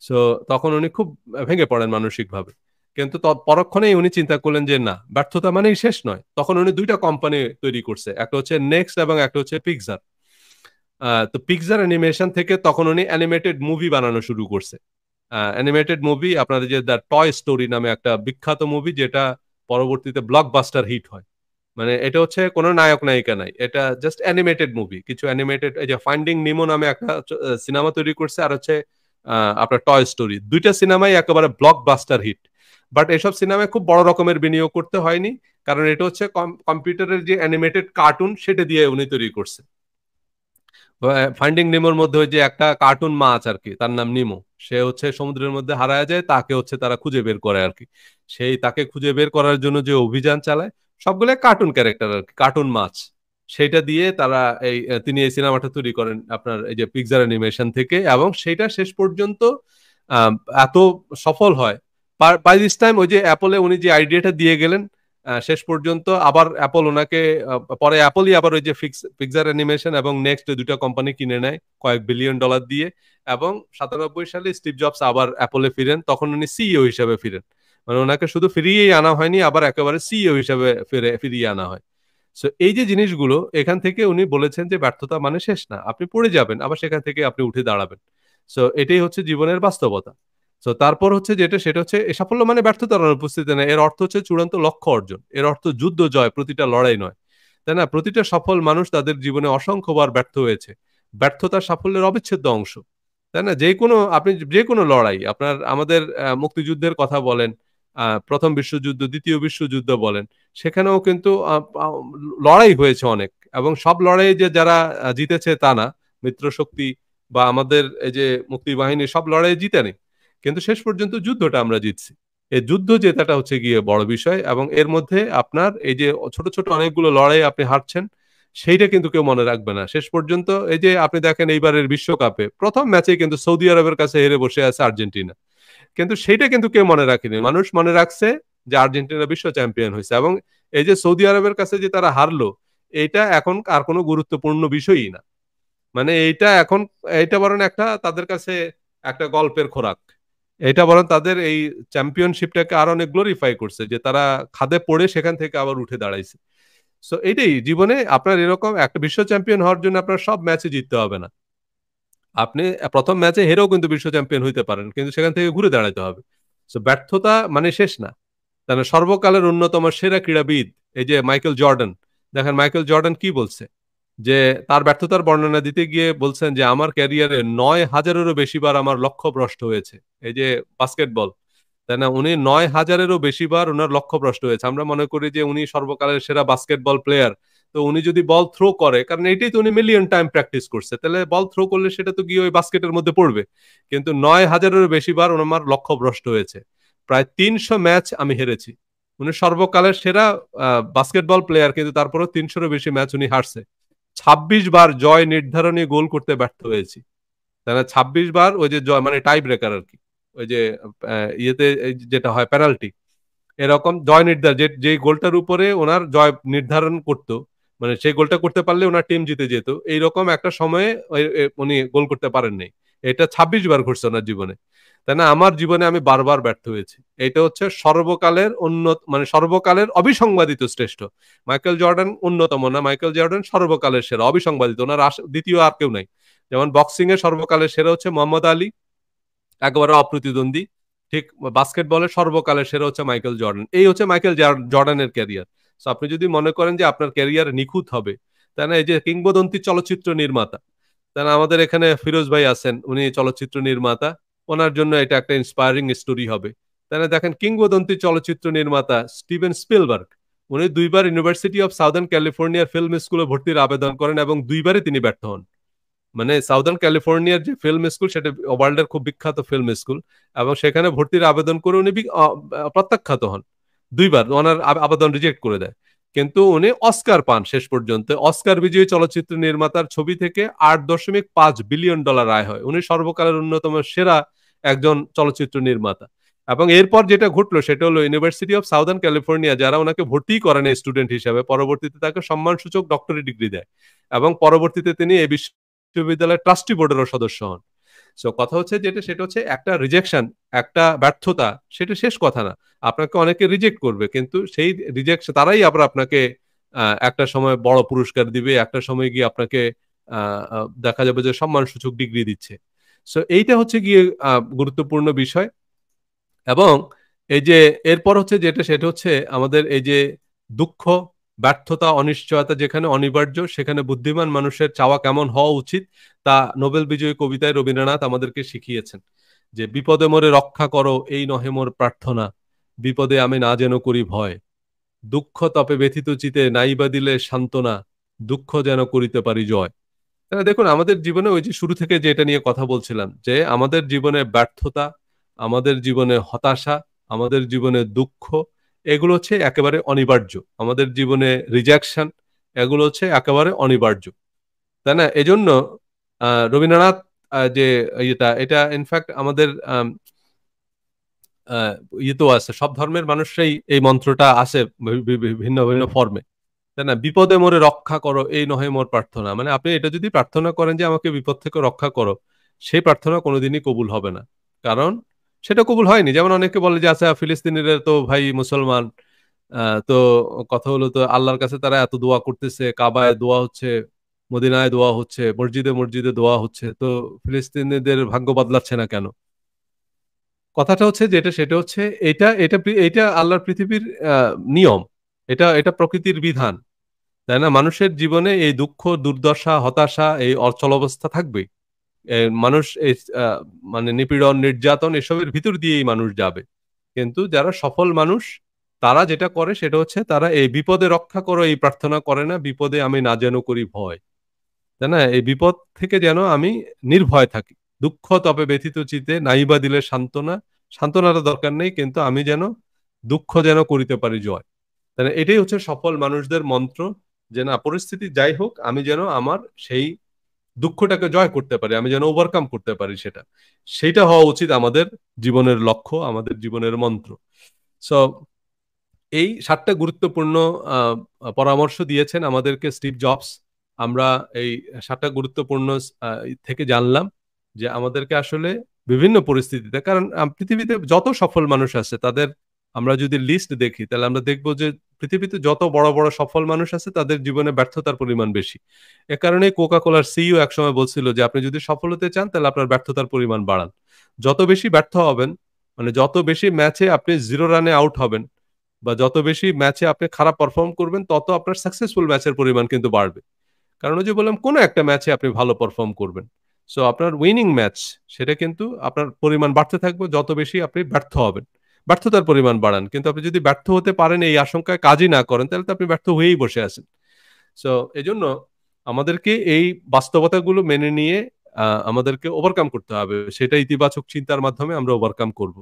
সো তখন উনি খুব ভেঙে পড়েন মানসিকভাবে। কিন্তু পরক্ষণেই উনি চিন্তা করলেন যে না, ব্যর্থতা মানেই শেষ নয়। তখন উনি দুইটা কোম্পানি তৈরি করছে, একটা হচ্ছে নেক্সট এবং একটা হচ্ছে পিক্সার। তো পিক্সার অ্যানিমেশন থেকে তখন উনি অ্যানিমেটেড মুভি বানানো শুরু করছে। অ্যানিমেটেড মুভি, আপনাদের যে দ্য টয় স্টোরি নামে একটা বিখ্যাত মুভি, যেটা পরবর্তীতে ব্লকবাস্টার হিট হয়। মানে এটা হচ্ছে কোনো নায়ক নায়িকা নাই, এটা জাস্ট অ্যানিমেটেড মুভি। কিছু অ্যানিমেটেড, এই যে ফাইন্ডিং নিমো নামে একটা সিনেমা তৈরি করছে, আর হচ্ছে আপনার টয় স্টোরি, দুইটা সিনেমাই একেবারে ব্লকবাস্টার হিট। বাট এসব সিনেমায় খুব বড় রকমের বিনিয়োগ করতে হয়নি, কারণ এটা হচ্ছে কম্পিউটারের যে অ্যানিমেটেড কার্টুন সেটা দিয়ে উনি তৈরি করছে। ফাইন্ডিং নিমোর মধ্যে ওই যে একটা কার্টুন মাছ আর কি, তার নাম নিমো, সে হচ্ছে সমুদ্রের মধ্যে হারায় যায়, তাকে হচ্ছে তারা খুঁজে বের করে আর কি। সেই তাকে খুঁজে বের করার জন্য যে অভিযান চালায়, সবগুলো কার্টুন ক্যারেক্টার আর কি, কার্টুন মাছ। সেটা দিয়ে তারা তিনি এই সিনেমাটা তৈরি করেন আপনার এই যে পিক্সার অ্যানিমেশন থেকে, এবং সেটা শেষ পর্যন্ত আহ, এত সফল হয়। বাই দিস টাইম ওই যে অ্যাপলে উনি যে আইডিয়াটা দিয়ে গেলেন, শেষ পর্যন্ত আবার অ্যাপল ওনাকে পরে অ্যাপলই আবার ওই যে পিক্সার অ্যানিমেশন এবং নেক্সট দুইটা কোম্পানি কিনে নেয় কয়েক বিলিয়ন ডলার দিয়ে। এবং 97 সালে স্টিভ জবস আবার অ্যাপলে ফিরেন, তখন উনি সিইও হিসেবে ফিরেন। মানে ওনাকে শুধু ফিরিয়েই আনা হয়নি, আবার একেবারে সিইও হিসেবে ফিরিয়ে আনা হয়। সো এই যে জিনিসগুলো, এখান থেকে উনি বলেছেন যে ব্যর্থতা মানে শেষ না, আপনি পড়ে যাবেন, আবার সেখান থেকে আপনি উঠে দাঁড়াবেন। সো এটাই হচ্ছে জীবনের বাস্তবতা। তো তারপর হচ্ছে যেটা, সেটা হচ্ছে এই সাফল্য মানে ব্যর্থতার অনুপস্থিতি না, এর অর্থ হচ্ছে চূড়ান্ত লক্ষ্য অর্জন, এর অর্থ যুদ্ধ জয়, প্রতিটা লড়াই নয়। তাই না? প্রতিটা সফল মানুষ তাদের জীবনে অসংখ্যবার ব্যর্থ হয়েছে। ব্যর্থতা সাফল্যের অবিচ্ছেদ্য অংশ। তাই না? আপনি যে কোনো লড়াই, আপনার আমাদের মুক্তিযুদ্ধের কথা বলেন, প্রথম বিশ্বযুদ্ধ, দ্বিতীয় বিশ্বযুদ্ধ বলেন, সেখানেও কিন্তু লড়াই হয়েছে অনেক। এবং সব লড়াই যে যারা জিতেছে তা না, মিত্রশক্তি বা আমাদের এই যে মুক্তিবাহিনী সব লড়াই জিতেনি, কিন্তু শেষ পর্যন্ত যুদ্ধটা আমরা জিতছি। এই যুদ্ধ জেতাটা হচ্ছে গিয়ে বড় বিষয়, এবং এর মধ্যে আপনার এই যে ছোট ছোট অনেকগুলো লড়াই আপনি হারছেন, সেইটা কিন্তু কেউ মনে রাখবে না শেষ পর্যন্ত। এই যে আপনি দেখেন এইবারের বিশ্বকাপে প্রথম ম্যাচে কিন্তু সৌদি আরবের কাছে হেরে বসে আছে আর্জেন্টিনা, কিন্তু সেইটা কিন্তু কেউ মনে রাখেনি। মানুষ মনে রাখছে যে আর্জেন্টিনা বিশ্ব চ্যাম্পিয়ন হয়েছে, এবং এই যে সৌদি আরবের কাছে যে তারা হারলো, এইটা এখন আর কোনো গুরুত্বপূর্ণ বিষয়ই না। মানে এইটা বরং একটা তাদের কাছে একটা গল্পের খোরাক। এটা বরং তাদের এই চ্যাম্পিয়নশিপটাকে আরো অনেক গ্লোরিফাই করছে, যে তারা খাদে পড়ে সেখান থেকে আবার উঠে দাঁড়াইছে। সো এটাই জীবনে, আপনার এরকম একটা বিশ্ব চ্যাম্পিয়ন হওয়ার জন্য আপনার সব ম্যাচে জিততে হবে না। আপনি প্রথম ম্যাচে হেরেও কিন্তু বিশ্ব চ্যাম্পিয়ন হইতে পারেন, কিন্তু সেখান থেকে ঘুরে দাঁড়াতে হবে। সো ব্যর্থতা মানে শেষ না। তাহলে সর্বকালের অন্যতম সেরা ক্রীড়াবিদ এই যে মাইকেল জর্ডান, দেখেন মাইকেল জর্ডান কি বলছে, যে তার ব্যর্থতার বর্ণনা দিতে গিয়ে বলছেন যে আমার ক্যারিয়ারে 9,000-এরও বেশি বার আমার লক্ষ্য ভ্রষ্ট হয়েছে। এই যে বাস্কেটবল, তাই না, উনি 9,000-এরও বেশি বার ওনার লক্ষ্য ভ্রষ্ট হয়েছে। আমরা মনে করি যে উনি সর্বকালের সেরা বাস্কেটবল প্লেয়ার, তো উনি যদি বল থ্রো করে, কারণ এটাই তো উনি মিলিয়ন টাইম প্র্যাকটিস করছে, তাহলে বল থ্রো করলে সেটা তো গিয়ে ওই বাস্কেটের মধ্যে পড়বে। কিন্তু 9,000-এরও বেশি বার আমার লক্ষ্য ভ্রষ্ট হয়েছে। প্রায় 300 ম্যাচ আমি হেরেছি। উনি সর্বকালের সেরা বাস্কেটবল প্লেয়ার, কিন্তু তারপরেও 300-এরও বেশি ম্যাচ উনি হারছে। 26 বার জয় নির্ধারণী গোল করতে ব্যর্থ হয়েছি। তাহলে 26 বার ওই যে জয় মানে টাই ব্রেকার আর কি, ওই যে ইয়েতে যেটা হয় পেনাল্টি, এরকম জয় নির্ধারণ, যে গোলটার উপরে ওনার জয় নির্ধারণ করতো, মানে সেই গোলটা করতে পারলে ওনার টিম জিতে যেত, এইরকম একটা সময়ে উনি গোল করতে পারেন নাই। এটা 26 বার ঘটছে ওনার জীবনে। তাই না? আমার জীবনে আমি বারবার ব্যর্থ হয়েছি। এটা হচ্ছে সর্বকালের মানে সর্বকালের অবিসংবাদিত শ্রেষ্ঠ। মাইকেল জর্ডান অন্যতম না। মাইকেল জর্ডান সর্বকালের সেরা, অবিসংবাদিত। উনার দ্বিতীয় আর কেউ নাই। যেমন বক্সিং এ সর্বকালের সেরা হচ্ছে মোহাম্মদ আলী, একেবারে অপ্রতিদ্বন্দ্বী। ঠিক বাস্কেটবলের সর্বকালের সেরা হচ্ছে মাইকেল জর্ডান। এই হচ্ছে মাইকেল জর্ডানের ক্যারিয়ার। সো আপনি যদি মনে করেন যে আপনার ক্যারিয়ার নিখুঁত হবে, তাই না? এই যে কিংবদন্তি চলচ্চিত্র নির্মাতা, তাই না? আমাদের এখানে ফিরোজ ভাই আছেন, উনি চলচ্চিত্র নির্মাতা। ওনার জন্য এটা একটা ইন্সপায়ারিং স্টোরি হবে। তাই না? দেখেন কিংবদন্তি চলচ্চিত্র নির্মাতা স্টিভেন স্পিলবার্গ, উনি ২ বার ইউনিভার্সিটি অফ সাউদার্ন ক্যালিফোর্নিয়ার ফিল্ম স্কুলে ভর্তির আবেদন করেন এবং ২ বারই তিনি ব্যর্থ হন। মানে সাউদার্ন ক্যালিফোর্নিয়ার যে ফিল্ম স্কুল, সেটা ওয়ার্ল্ডের খুব বিখ্যাত ফিল্ম স্কুল, এবং সেখানে ভর্তির আবেদন করে উনি প্রত্যাখ্যাত হন ২ বার। ওনার আবেদন রিজেক্ট করে দেয়। কিন্তু উনি অস্কার পান শেষ পর্যন্ত। অস্কার বিজয়ী চলচ্চিত্র নির্মাতার ছবি থেকে $৮.৫ বিলিয়ন আয় হয়। উনি সর্বকালের অন্যতম সেরা একজন চলচ্চিত্র নির্মাতা। এবং এরপর যেটা ঘটলো সেটা হলো ইউনিভার্সিটি অফ সাউদার্ন ক্যালিফোর্নিয়া, যারা ওনাকে ভর্তি করেন স্টুডেন্ট হিসেবে, পরবর্তীতে তাকে সম্মানসূচক ডক্টরেট ডিগ্রি দেয় এবং পরবর্তীতে তিনি এই বিশ্ববিদ্যালয়ের ট্রাস্টি বোর্ডেরও সদস্য হন। সো কথা হচ্ছে যেটা, সেটা হচ্ছে একটা রিজেকশন, একটা ব্যর্থতা, সেটা শেষ কথা না। আপনাকে অনেকে রিজেক্ট করবে, কিন্তু সেই রিজেকশন তারাই আবার আপনাকে একটা সময় বড় পুরস্কার দিবে, একটা সময় গিয়ে আপনাকে দেখা যাবে যে সম্মানসূচক ডিগ্রি দিচ্ছে। সো এইটা হচ্ছে গিয়ে গুরুত্বপূর্ণ বিষয়। এবং এই যে এরপর হচ্ছে যেটা, সেটা হচ্ছে আমাদের এই যে দুঃখ, ব্যর্থতা, অনিশ্চয়তা যেখানে অনিবার্য, সেখানে বুদ্ধিমান মানুষের চাওয়া কেমন হওয়া উচিত, তা নোবেল বিজয়ী কবিতায় রবীন্দ্রনাথ আমাদেরকে শিখিয়েছেন। যে বিপদে মোরে রক্ষা করো, এই নহে মোর প্রার্থনা, বিপদে আমি না যেন করি ভয়, দুঃখ তপে ব্যথিত চিতে নাইবা দিলে সান্ত্বনা, দুঃখ যেন করিতে পারি জয়। দেখুন আমাদের জীবনে ওই যে শুরু থেকে যে এটা নিয়ে কথা বলছিলাম, যে আমাদের জীবনে ব্যর্থতা, আমাদের জীবনে হতাশা, আমাদের জীবনে দুঃখ, এগুলো হচ্ছে একেবারে অনিবার্য। আমাদের জীবনে রিজেকশন, এগুলো হচ্ছে একেবারে অনিবার্য, তাই না? এজন্য রবীন্দ্রনাথ যে এটা ইনফ্যাক্ট আমাদের আহ, ইয়েতেও আছে, সব ধর্মের মানুষরাই এই মন্ত্রটা আছে ভিন্ন ভিন্ন ফর্মে, তাই না? বিপদে মোরে রক্ষা করো, এই নহে মোর প্রার্থনা। মানে আপনি এটা যদি প্রার্থনা করেন যে আমাকে বিপদ থেকে রক্ষা করো, সেই প্রার্থনা কোনোদিনই কবুল হবে না। কারণ সেটা কবুল হয়নি। যেমন অনেকে বলে যে আচ্ছা ফিলিস্তিনিরা তো ভাই মুসলমান, তো কথা হলো তো আল্লাহর কাছে তারা এত দোয়া করতেছে, কাবায় দোয়া হচ্ছে, মদিনায় দোয়া হচ্ছে, মসজিদে মসজিদে দোয়া হচ্ছে, তো ফিলিস্তিনিদের ভাগ্য বদলাচ্ছে না কেন? কথাটা হচ্ছে যেটা, সেটা হচ্ছে এটা এটা এটা আল্লাহর পৃথিবীর নিয়ম, এটা এটা প্রকৃতির বিধান, তাই না? মানুষের জীবনে এই দুঃখ, দুর্দশা, হতাশা, এই অচল অবস্থা থাকবে। মানুষ এই মানে নিপীড়ন, নির্যাতন এসবের ভিতর দিয়েই মানুষ যাবে। কিন্তু যারা সফল মানুষ, তারা যেটা করে সেটা হচ্ছে তারা এই বিপদে রক্ষা করো এই প্রার্থনা করে না, বিপদে আমি না যেন করি ভয়, তাই না? এই বিপদ থেকে যেন আমি নির্ভয় থাকি। দুঃখ তবে ব্যথিত চিত্তে নাইবা দিলে সান্ত্বনা, সান্ত্বনাটা দরকার নেই, কিন্তু আমি যেন দুঃখ যেন করিতে পারি জয়। তাহলে এটাই হচ্ছে সফল মানুষদের মন্ত্র, যে না পরিস্থিতি যাই হোক, আমি যেন আমার সেই দুঃখটাকে জয় করতে পারি, আমি যেন ওভারকাম করতে পারি, সেটা হওয়া উচিত আমাদের জীবনের লক্ষ্য, আমাদের জীবনের মন্ত্র। সো এই 7টা গুরুত্বপূর্ণ আহ, পরামর্শ দিয়েছেন আমাদেরকে স্টিভ জবস। আমরা এই 7টা গুরুত্বপূর্ণ থেকে জানলাম যে আমাদেরকে আসলে বিভিন্ন পরিস্থিতিতে, কারণ পৃথিবীতে যত সফল মানুষ আছে তাদের আমরা যদি লিস্ট দেখি, তাহলে আমরা দেখব যে পৃথিবীতে যত বড় বড় সফল মানুষ আছে তাদের জীবনে ব্যর্থতার পরিমাণ বেশি। এ কারণে কোকা কোলার সিইও একসময় বলছিল যে আপনি যদি সফল হতে চান তাহলে আপনার ব্যর্থতার পরিমাণ বাড়ান। যত বেশি ব্যর্থ হবেন, মানে যত বেশি ম্যাচে আপনি 0 রানে আউট হবেন, বা যত বেশি ম্যাচে আপনি খারাপ পারফর্ম করবেন, তত আপনার সাকসেসফুল ম্যাচের পরিমাণ কিন্তু বাড়বে। কারণ ওই যে বললাম, কোনো একটা ম্যাচে আপনি ভালো পারফর্ম করবেন, সো আপনার উইনিং ম্যাচ, সেটা কিন্তু আপনার পরিমাণ বাড়তে থাকবে। যত বেশি আপনি ব্যর্থ হবেন, ব্যর্থতার পরিমাণ বাড়ান। কিন্তু আপনি যদি ব্যর্থ হতে পারেন এই আশঙ্কায় কাজই না করেন, তাহলে তো আপনি ব্যর্থ হয়েই বসে আছেন। সো এজন্য আমাদেরকে এই বাস্তবতাগুলো মেনে নিয়ে আমাদেরকে ওভারকাম করতে হবে। সেটা ইতিবাচক চিন্তার মাধ্যমে আমরা ওভারকাম করব।